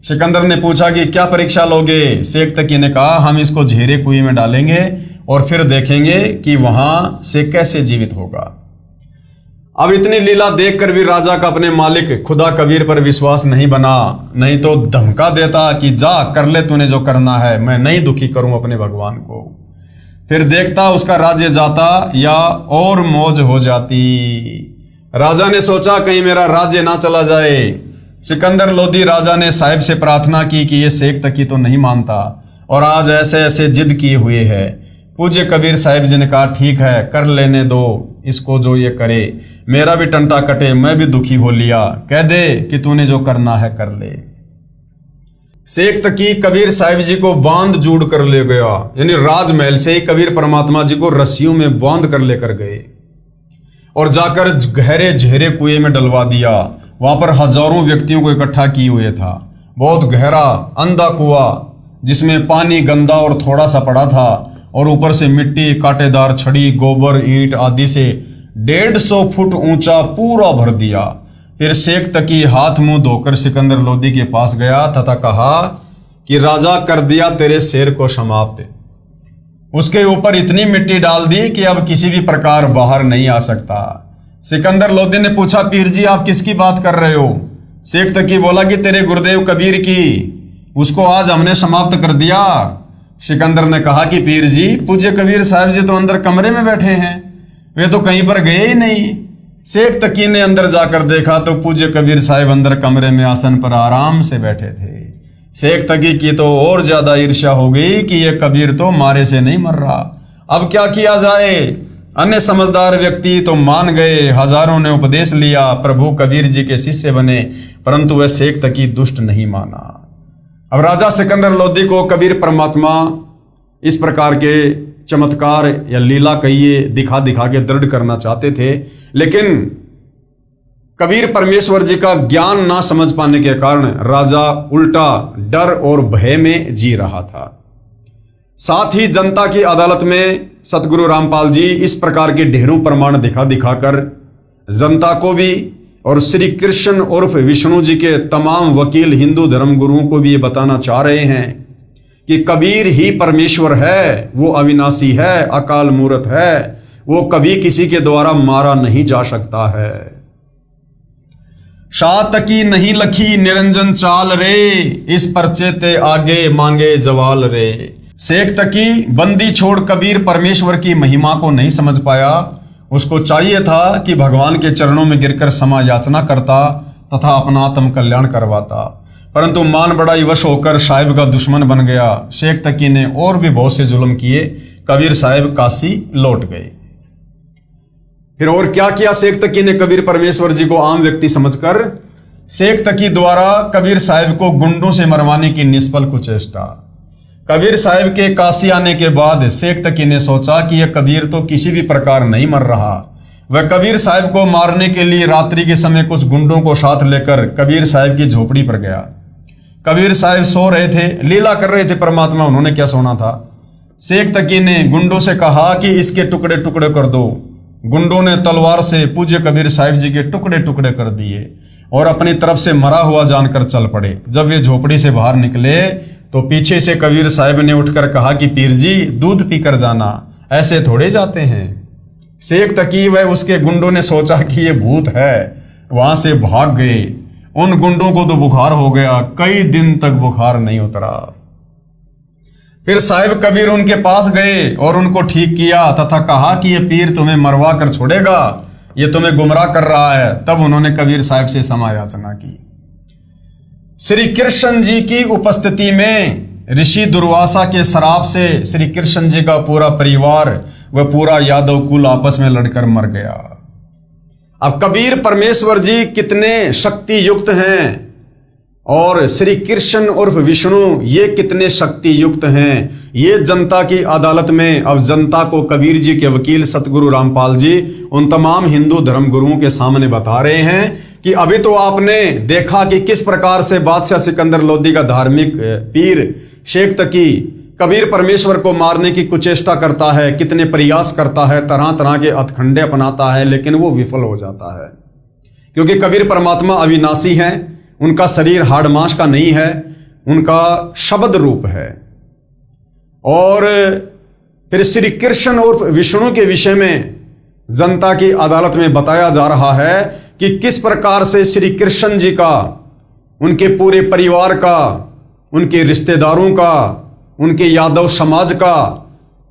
सिकंदर ने पूछा कि क्या परीक्षा लोगे। शेख तकी ने कहा, हम इसको झेरे कुएं में डालेंगे और फिर देखेंगे कि वहां से कैसे जीवित होगा। अब इतनी लीला देखकर भी राजा का अपने मालिक खुदा कबीर पर विश्वास नहीं बना, नहीं तो धमका देता कि जा कर ले तूने जो करना है, मैं नहीं दुखी करूं अपने भगवान को। फिर देखता उसका राज्य जाता या और मौज हो जाती। राजा ने सोचा कहीं मेरा राज्य ना चला जाए। सिकंदर लोदी राजा ने साहिब से प्रार्थना की कि ये शेख तकी तो नहीं मानता और आज ऐसे ऐसे जिद किए हुए है। पूज्य कबीर साहिब जी ने कहा, ठीक है, कर लेने दो इसको जो ये करे, मेरा भी टंटा कटे, मैं भी दुखी हो लिया, कह दे कि तूने जो करना है कर ले। शेख तकी कबीर साहिब जी को बांध जूड़ कर ले गया, यानी राजमहल से ही कबीर परमात्मा जी को रस्सियों में बांध कर लेकर गए और जाकर गहरे झेरे कुएं में डलवा दिया। वहां पर हजारों व्यक्तियों को इकट्ठा किए हुए था। बहुत गहरा अंधा कुआं जिसमें पानी गंदा और थोड़ा सा पड़ा था और ऊपर से मिट्टी, कांटेदार छड़ी, गोबर, ईंट आदि से 150 फुट ऊंचा पूरा भर दिया। फिर शेख तकी हाथ मुंह धोकर सिकंदर लोदी के पास गया तथा कहा कि राजा कर दिया तेरे शेर को समाप्त। उसके ऊपर इतनी मिट्टी डाल दी कि अब किसी भी प्रकार बाहर नहीं आ सकता। सिकंदर लोदी ने पूछा, पीर जी आप किसकी बात कर रहे हो। शेख तकी बोला कि तेरे गुरुदेव कबीर की, उसको आज हमने समाप्त कर दिया। सिकंदर ने कहा कि पीर जी, पूज्य कबीर साहब जी तो अंदर कमरे में बैठे हैं, वे तो कहीं पर गए ही नहीं। शेख तकी ने अंदर जाकर देखा तो पूज्य कबीर साहब अंदर कमरे में आसन पर आराम से बैठे थे। शेख तकी की तो और ज्यादा ईर्ष्या हो गई कि यह कबीर तो मारे से नहीं मर रहा, अब क्या किया जाए। अन्य समझदार व्यक्ति तो मान गए, हजारों ने उपदेश लिया, प्रभु कबीर जी के शिष्य बने, परंतु वह शेख तकी दुष्ट नहीं माना। अब राजा सिकंदर लोदी को कबीर परमात्मा इस प्रकार के चमत्कार या लीला कहिए दिखा दिखा के दृढ़ करना चाहते थे, लेकिन कबीर परमेश्वर जी का ज्ञान ना समझ पाने के कारण राजा उल्टा डर और भय में जी रहा था। साथ ही जनता की अदालत में सतगुरु रामपाल जी इस प्रकार के ढेरों प्रमाण दिखा दिखाकर जनता को भी और श्री कृष्ण उर्फ विष्णु जी के तमाम वकील हिंदू धर्म गुरुओं को भी ये बताना चाह रहे हैं कि कबीर ही परमेश्वर है, वो अविनाशी है, अकाल मूर्त है, वो कभी किसी के द्वारा मारा नहीं जा सकता है। शाह तकी नहीं लखी निरंजन चाल रे, इस पर्चे ते आगे मांगे जवाल रे। शेख तकी बंदी छोड़ कबीर परमेश्वर की महिमा को नहीं समझ पाया। उसको चाहिए था कि भगवान के चरणों में गिरकर क्षमा याचना करता तथा अपना आत्म कल्याण करवाता, परंतु मान बड़ाई वश होकर साहिब का दुश्मन बन गया। शेख तकी ने और भी बहुत से जुल्म किए। कबीर साहब काशी लौट गए। फिर और क्या किया शेख तकी ने कबीर परमेश्वर जी को आम व्यक्ति समझकर? शेख तकी द्वारा कबीर साहब को गुंडों से मरवाने की निष्फल कुचेष्टा। कबीर साहब के काशी आने के बाद शेख तकी ने सोचा कि यह कबीर तो किसी भी प्रकार नहीं मर रहा। वह कबीर साहब को मारने के लिए रात्रि के समय कुछ गुंडों को साथ लेकर कबीर साहब की झोपड़ी पर गया। कबीर साहब सो रहे थे, लीला कर रहे थे परमात्मा, उन्होंने क्या सोना था। शेख तकी ने गुंडों से कहा कि इसके टुकड़े टुकड़े कर दो। गुंडों ने तलवार से पूज्य कबीर साहब जी के टुकड़े टुकड़े कर दिए और अपनी तरफ से मरा हुआ जानकर चल पड़े। जब वे झोपड़ी से बाहर निकले तो पीछे से कबीर साहब ने उठकर कहा कि पीर जी दूध पीकर जाना, ऐसे थोड़े जाते हैं। शेख तकी व उसके गुंडों ने सोचा कि ये भूत है, वहां से भाग गए। उन गुंडों को तो बुखार हो गया, कई दिन तक बुखार नहीं उतरा। फिर साहिब कबीर उनके पास गए और उनको ठीक किया तथा कहा कि ये पीर तुम्हें मरवा कर छोड़ेगा, ये तुम्हें गुमराह कर रहा है। तब उन्होंने कबीर साहब से क्षमा याचना की। श्री कृष्ण जी की उपस्थिति में ऋषि दुर्वासा के श्राप से श्री कृष्ण जी का पूरा परिवार व पूरा यादव कुल आपस में लड़कर मर गया। अब कबीर परमेश्वर जी कितने शक्ति युक्त हैं और श्री कृष्ण उर्फ विष्णु ये कितने शक्ति युक्त हैं, ये जनता की अदालत में अब जनता को कबीर जी के वकील सतगुरु रामपाल जी उन तमाम हिंदू धर्म गुरुओं के सामने बता रहे हैं कि अभी तो आपने देखा कि किस प्रकार से बादशाह सिकंदर लोदी का धार्मिक पीर शेख तकी कबीर परमेश्वर को मारने की कुचेष्टा करता है, कितने प्रयास करता है, तरह तरह के हथकंडे अपनाता है, लेकिन वो विफल हो जाता है। क्योंकि कबीर परमात्मा अविनाशी हैं, उनका शरीर हाड़ मांस का नहीं है, उनका शब्द रूप है। और फिर श्री कृष्ण और विष्णु के विषय में जनता की अदालत में बताया जा रहा है कि किस प्रकार से श्री कृष्ण जी का, उनके पूरे परिवार का, उनके रिश्तेदारों का, उनके यादव समाज का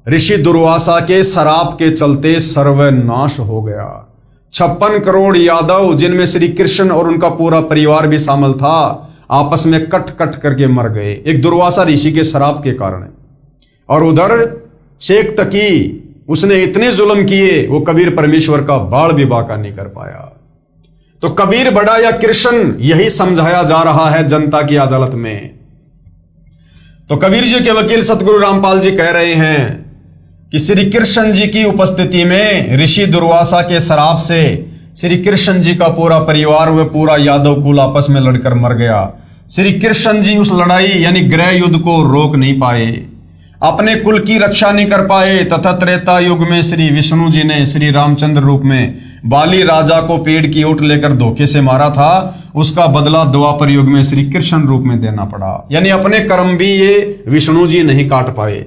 ऋषि दुर्वासा के शराप के चलते सर्वनाश हो गया। 56 करोड़ यादव, जिनमें श्री कृष्ण और उनका पूरा परिवार भी शामिल था, आपस में कट कट करके मर गए एक दुर्वासा ऋषि के शराप के कारण। और उधर शेख तकी, उसने इतने जुल्म किए, वो कबीर परमेश्वर का बाल भी बांका नहीं कर पाया। तो कबीर बड़ा या कृष्ण, यही समझाया जा रहा है जनता की अदालत में। तो कबीर जी के वकील सतगुरु रामपाल जी कह रहे हैं कि श्री कृष्ण जी की उपस्थिति में ऋषि दुर्वासा के शराप से श्री कृष्ण जी का पूरा परिवार व पूरा यादव कुल आपस में लड़कर मर गया। श्री कृष्ण जी उस लड़ाई यानी गृह युद्ध को रोक नहीं पाए, अपने कुल की रक्षा नहीं कर पाए, तथा त्रेता युग में श्री विष्णु जी ने श्री रामचंद्र रूप में बाली राजा को पेड़ की ओट लेकर धोखे से मारा था, उसका बदला द्वापर युग में श्री कृष्ण रूप में देना पड़ा। यानी अपने कर्म भी ये विष्णु जी नहीं काट पाए।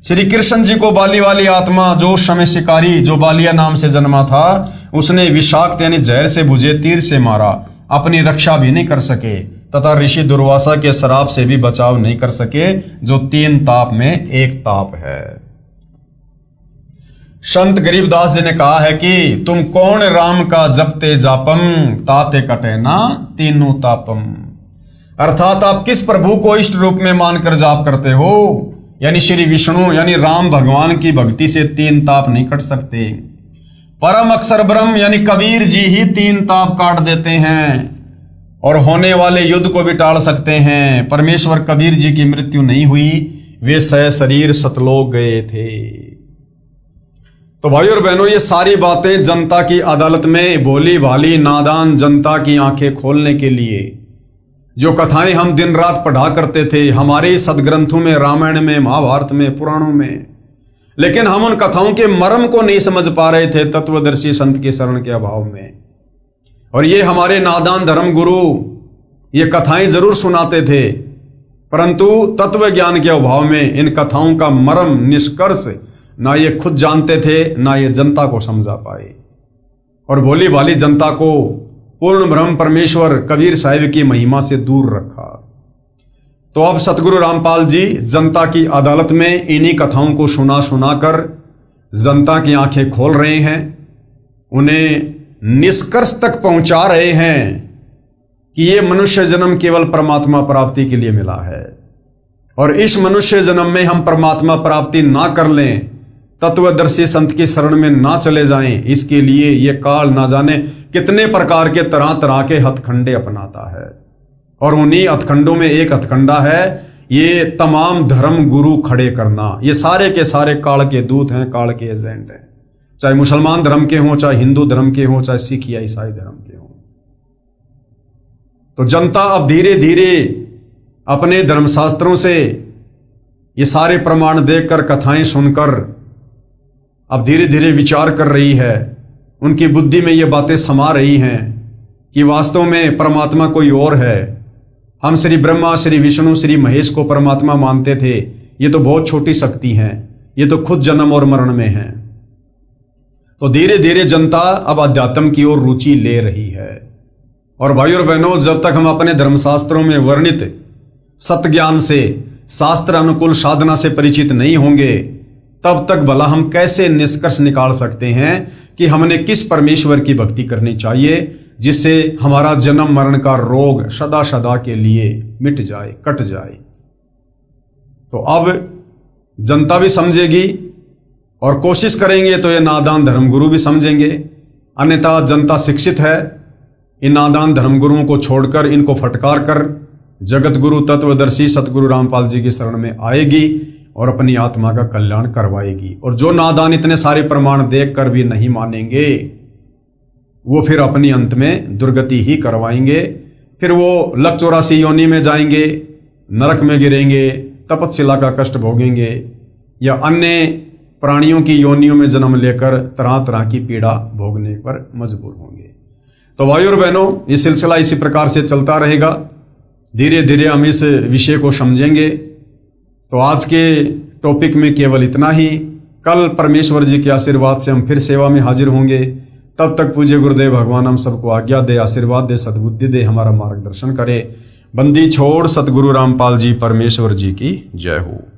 श्री कृष्ण जी को बाली वाली आत्मा, जो समय शिकारी, जो बालिया नाम से जन्मा था, उसने विषाक्त यानी जहर से बुझे तीर से मारा, अपनी रक्षा भी नहीं कर सके, तथा ऋषि दुर्वासा के श्राप से भी बचाव नहीं कर सके, जो 3 ताप में एक ताप है। संत गरीबदास जी ने कहा है कि तुम कौन राम का जपते जापम, ताते कटे ना तीनों तापम। अर्थात आप किस प्रभु को इष्ट रूप में मानकर जाप करते हो, यानी श्री विष्णु यानी राम भगवान की भक्ति से 3 ताप नहीं कट सकते। परम अक्षर ब्रह्म यानी कबीर जी ही 3 ताप काट देते हैं और होने वाले युद्ध को भी टाल सकते हैं। परमेश्वर कबीर जी की मृत्यु नहीं हुई, वे सशरीर सतलोक गए थे। तो भाई और बहनों, ये सारी बातें जनता की अदालत में भोली भाली नादान जनता की आंखें खोलने के लिए, जो कथाएं हम दिन रात पढ़ा करते थे हमारे सदग्रंथों में, रामायण में, महाभारत में, पुराणों में, लेकिन हम उन कथाओं के मर्म को नहीं समझ पा रहे थे तत्वदर्शी संत की शरण के अभाव में। और ये हमारे नादान धर्म गुरु ये कथाएं जरूर सुनाते थे, परंतु तत्व ज्ञान के अभाव में इन कथाओं का मर्म निष्कर्ष ना ये खुद जानते थे, ना ये जनता को समझा पाए, और भोली भाली जनता को पूर्ण ब्रह्म परमेश्वर कबीर साहिब की महिमा से दूर रखा। तो अब सतगुरु रामपाल जी जनता की अदालत में इन्हीं कथाओं को सुना सुनाकर जनता की आंखें खोल रहे हैं, उन्हें निष्कर्ष तक पहुंचा रहे हैं कि ये मनुष्य जन्म केवल परमात्मा प्राप्ति के लिए मिला है, और इस मनुष्य जन्म में हम परमात्मा प्राप्ति ना कर लें तत्वदर्शी संत की शरण में ना चले जाएं, इसके लिए ये काल ना जाने कितने प्रकार के तरह तरह के हथखंडे अपनाता है। और उन्हीं हथखंडों में एक हथखंडा है ये तमाम धर्म गुरु खड़े करना। ये सारे के सारे काल के दूत हैं, काल के एजेंट हैं, चाहे मुसलमान धर्म के हों, चाहे हिंदू धर्म के हों, चाहे सिख या ईसाई धर्म के हों। तो जनता अब धीरे धीरे अपने धर्मशास्त्रों से ये सारे प्रमाण देखकर, कथाएं सुनकर अब धीरे धीरे विचार कर रही है। उनकी बुद्धि में ये बातें समा रही हैं कि वास्तव में परमात्मा कोई और है। हम श्री ब्रह्मा, श्री विष्णु, श्री महेश को परमात्मा मानते थे, ये तो बहुत छोटी शक्ति हैं, ये तो खुद जन्म और मरण में हैं। तो धीरे धीरे जनता अब अध्यात्म की ओर रुचि ले रही है। और भाइयों और बहनों, जब तक हम अपने धर्मशास्त्रों में वर्णित सत्य ज्ञान से, शास्त्र अनुकूल साधना से परिचित नहीं होंगे, तब तक भला हम कैसे निष्कर्ष निकाल सकते हैं कि हमने किस परमेश्वर की भक्ति करनी चाहिए जिससे हमारा जन्म मरण का रोग सदा सदा के लिए मिट जाए, कट जाए। तो अब जनता भी समझेगी और कोशिश करेंगे तो ये नादान धर्मगुरु भी समझेंगे। अन्यथा जनता शिक्षित है, इन नादान धर्मगुरुओं को छोड़कर, इनको फटकार कर जगत गुरु तत्वदर्शी सतगुरु रामपाल जी की शरण में आएगी और अपनी आत्मा का कल्याण करवाएगी। और जो नादान इतने सारे प्रमाण देखकर भी नहीं मानेंगे, वो फिर अपनी अंत में दुर्गति ही करवाएंगे। फिर वो लक 84 योनि में जाएंगे, नरक में गिरेंगे, तपस्या का कष्ट भोगेंगे या अन्य प्राणियों की योनियों में जन्म लेकर तरह तरह की पीड़ा भोगने पर मजबूर होंगे। तो भाइयों और बहनों, ये सिलसिला इसी प्रकार से चलता रहेगा। धीरे धीरे हम इस विषय को समझेंगे। तो आज के टॉपिक में केवल इतना ही। कल परमेश्वर जी के आशीर्वाद से हम फिर सेवा में हाजिर होंगे। तब तक पूज्य गुरुदेव भगवान हम सबको आज्ञा दे, आशीर्वाद दे, सद्बुद्धि दे, हमारा मार्गदर्शन करे। बंदी छोड़ सतगुरु रामपाल जी परमेश्वर जी की जय हो।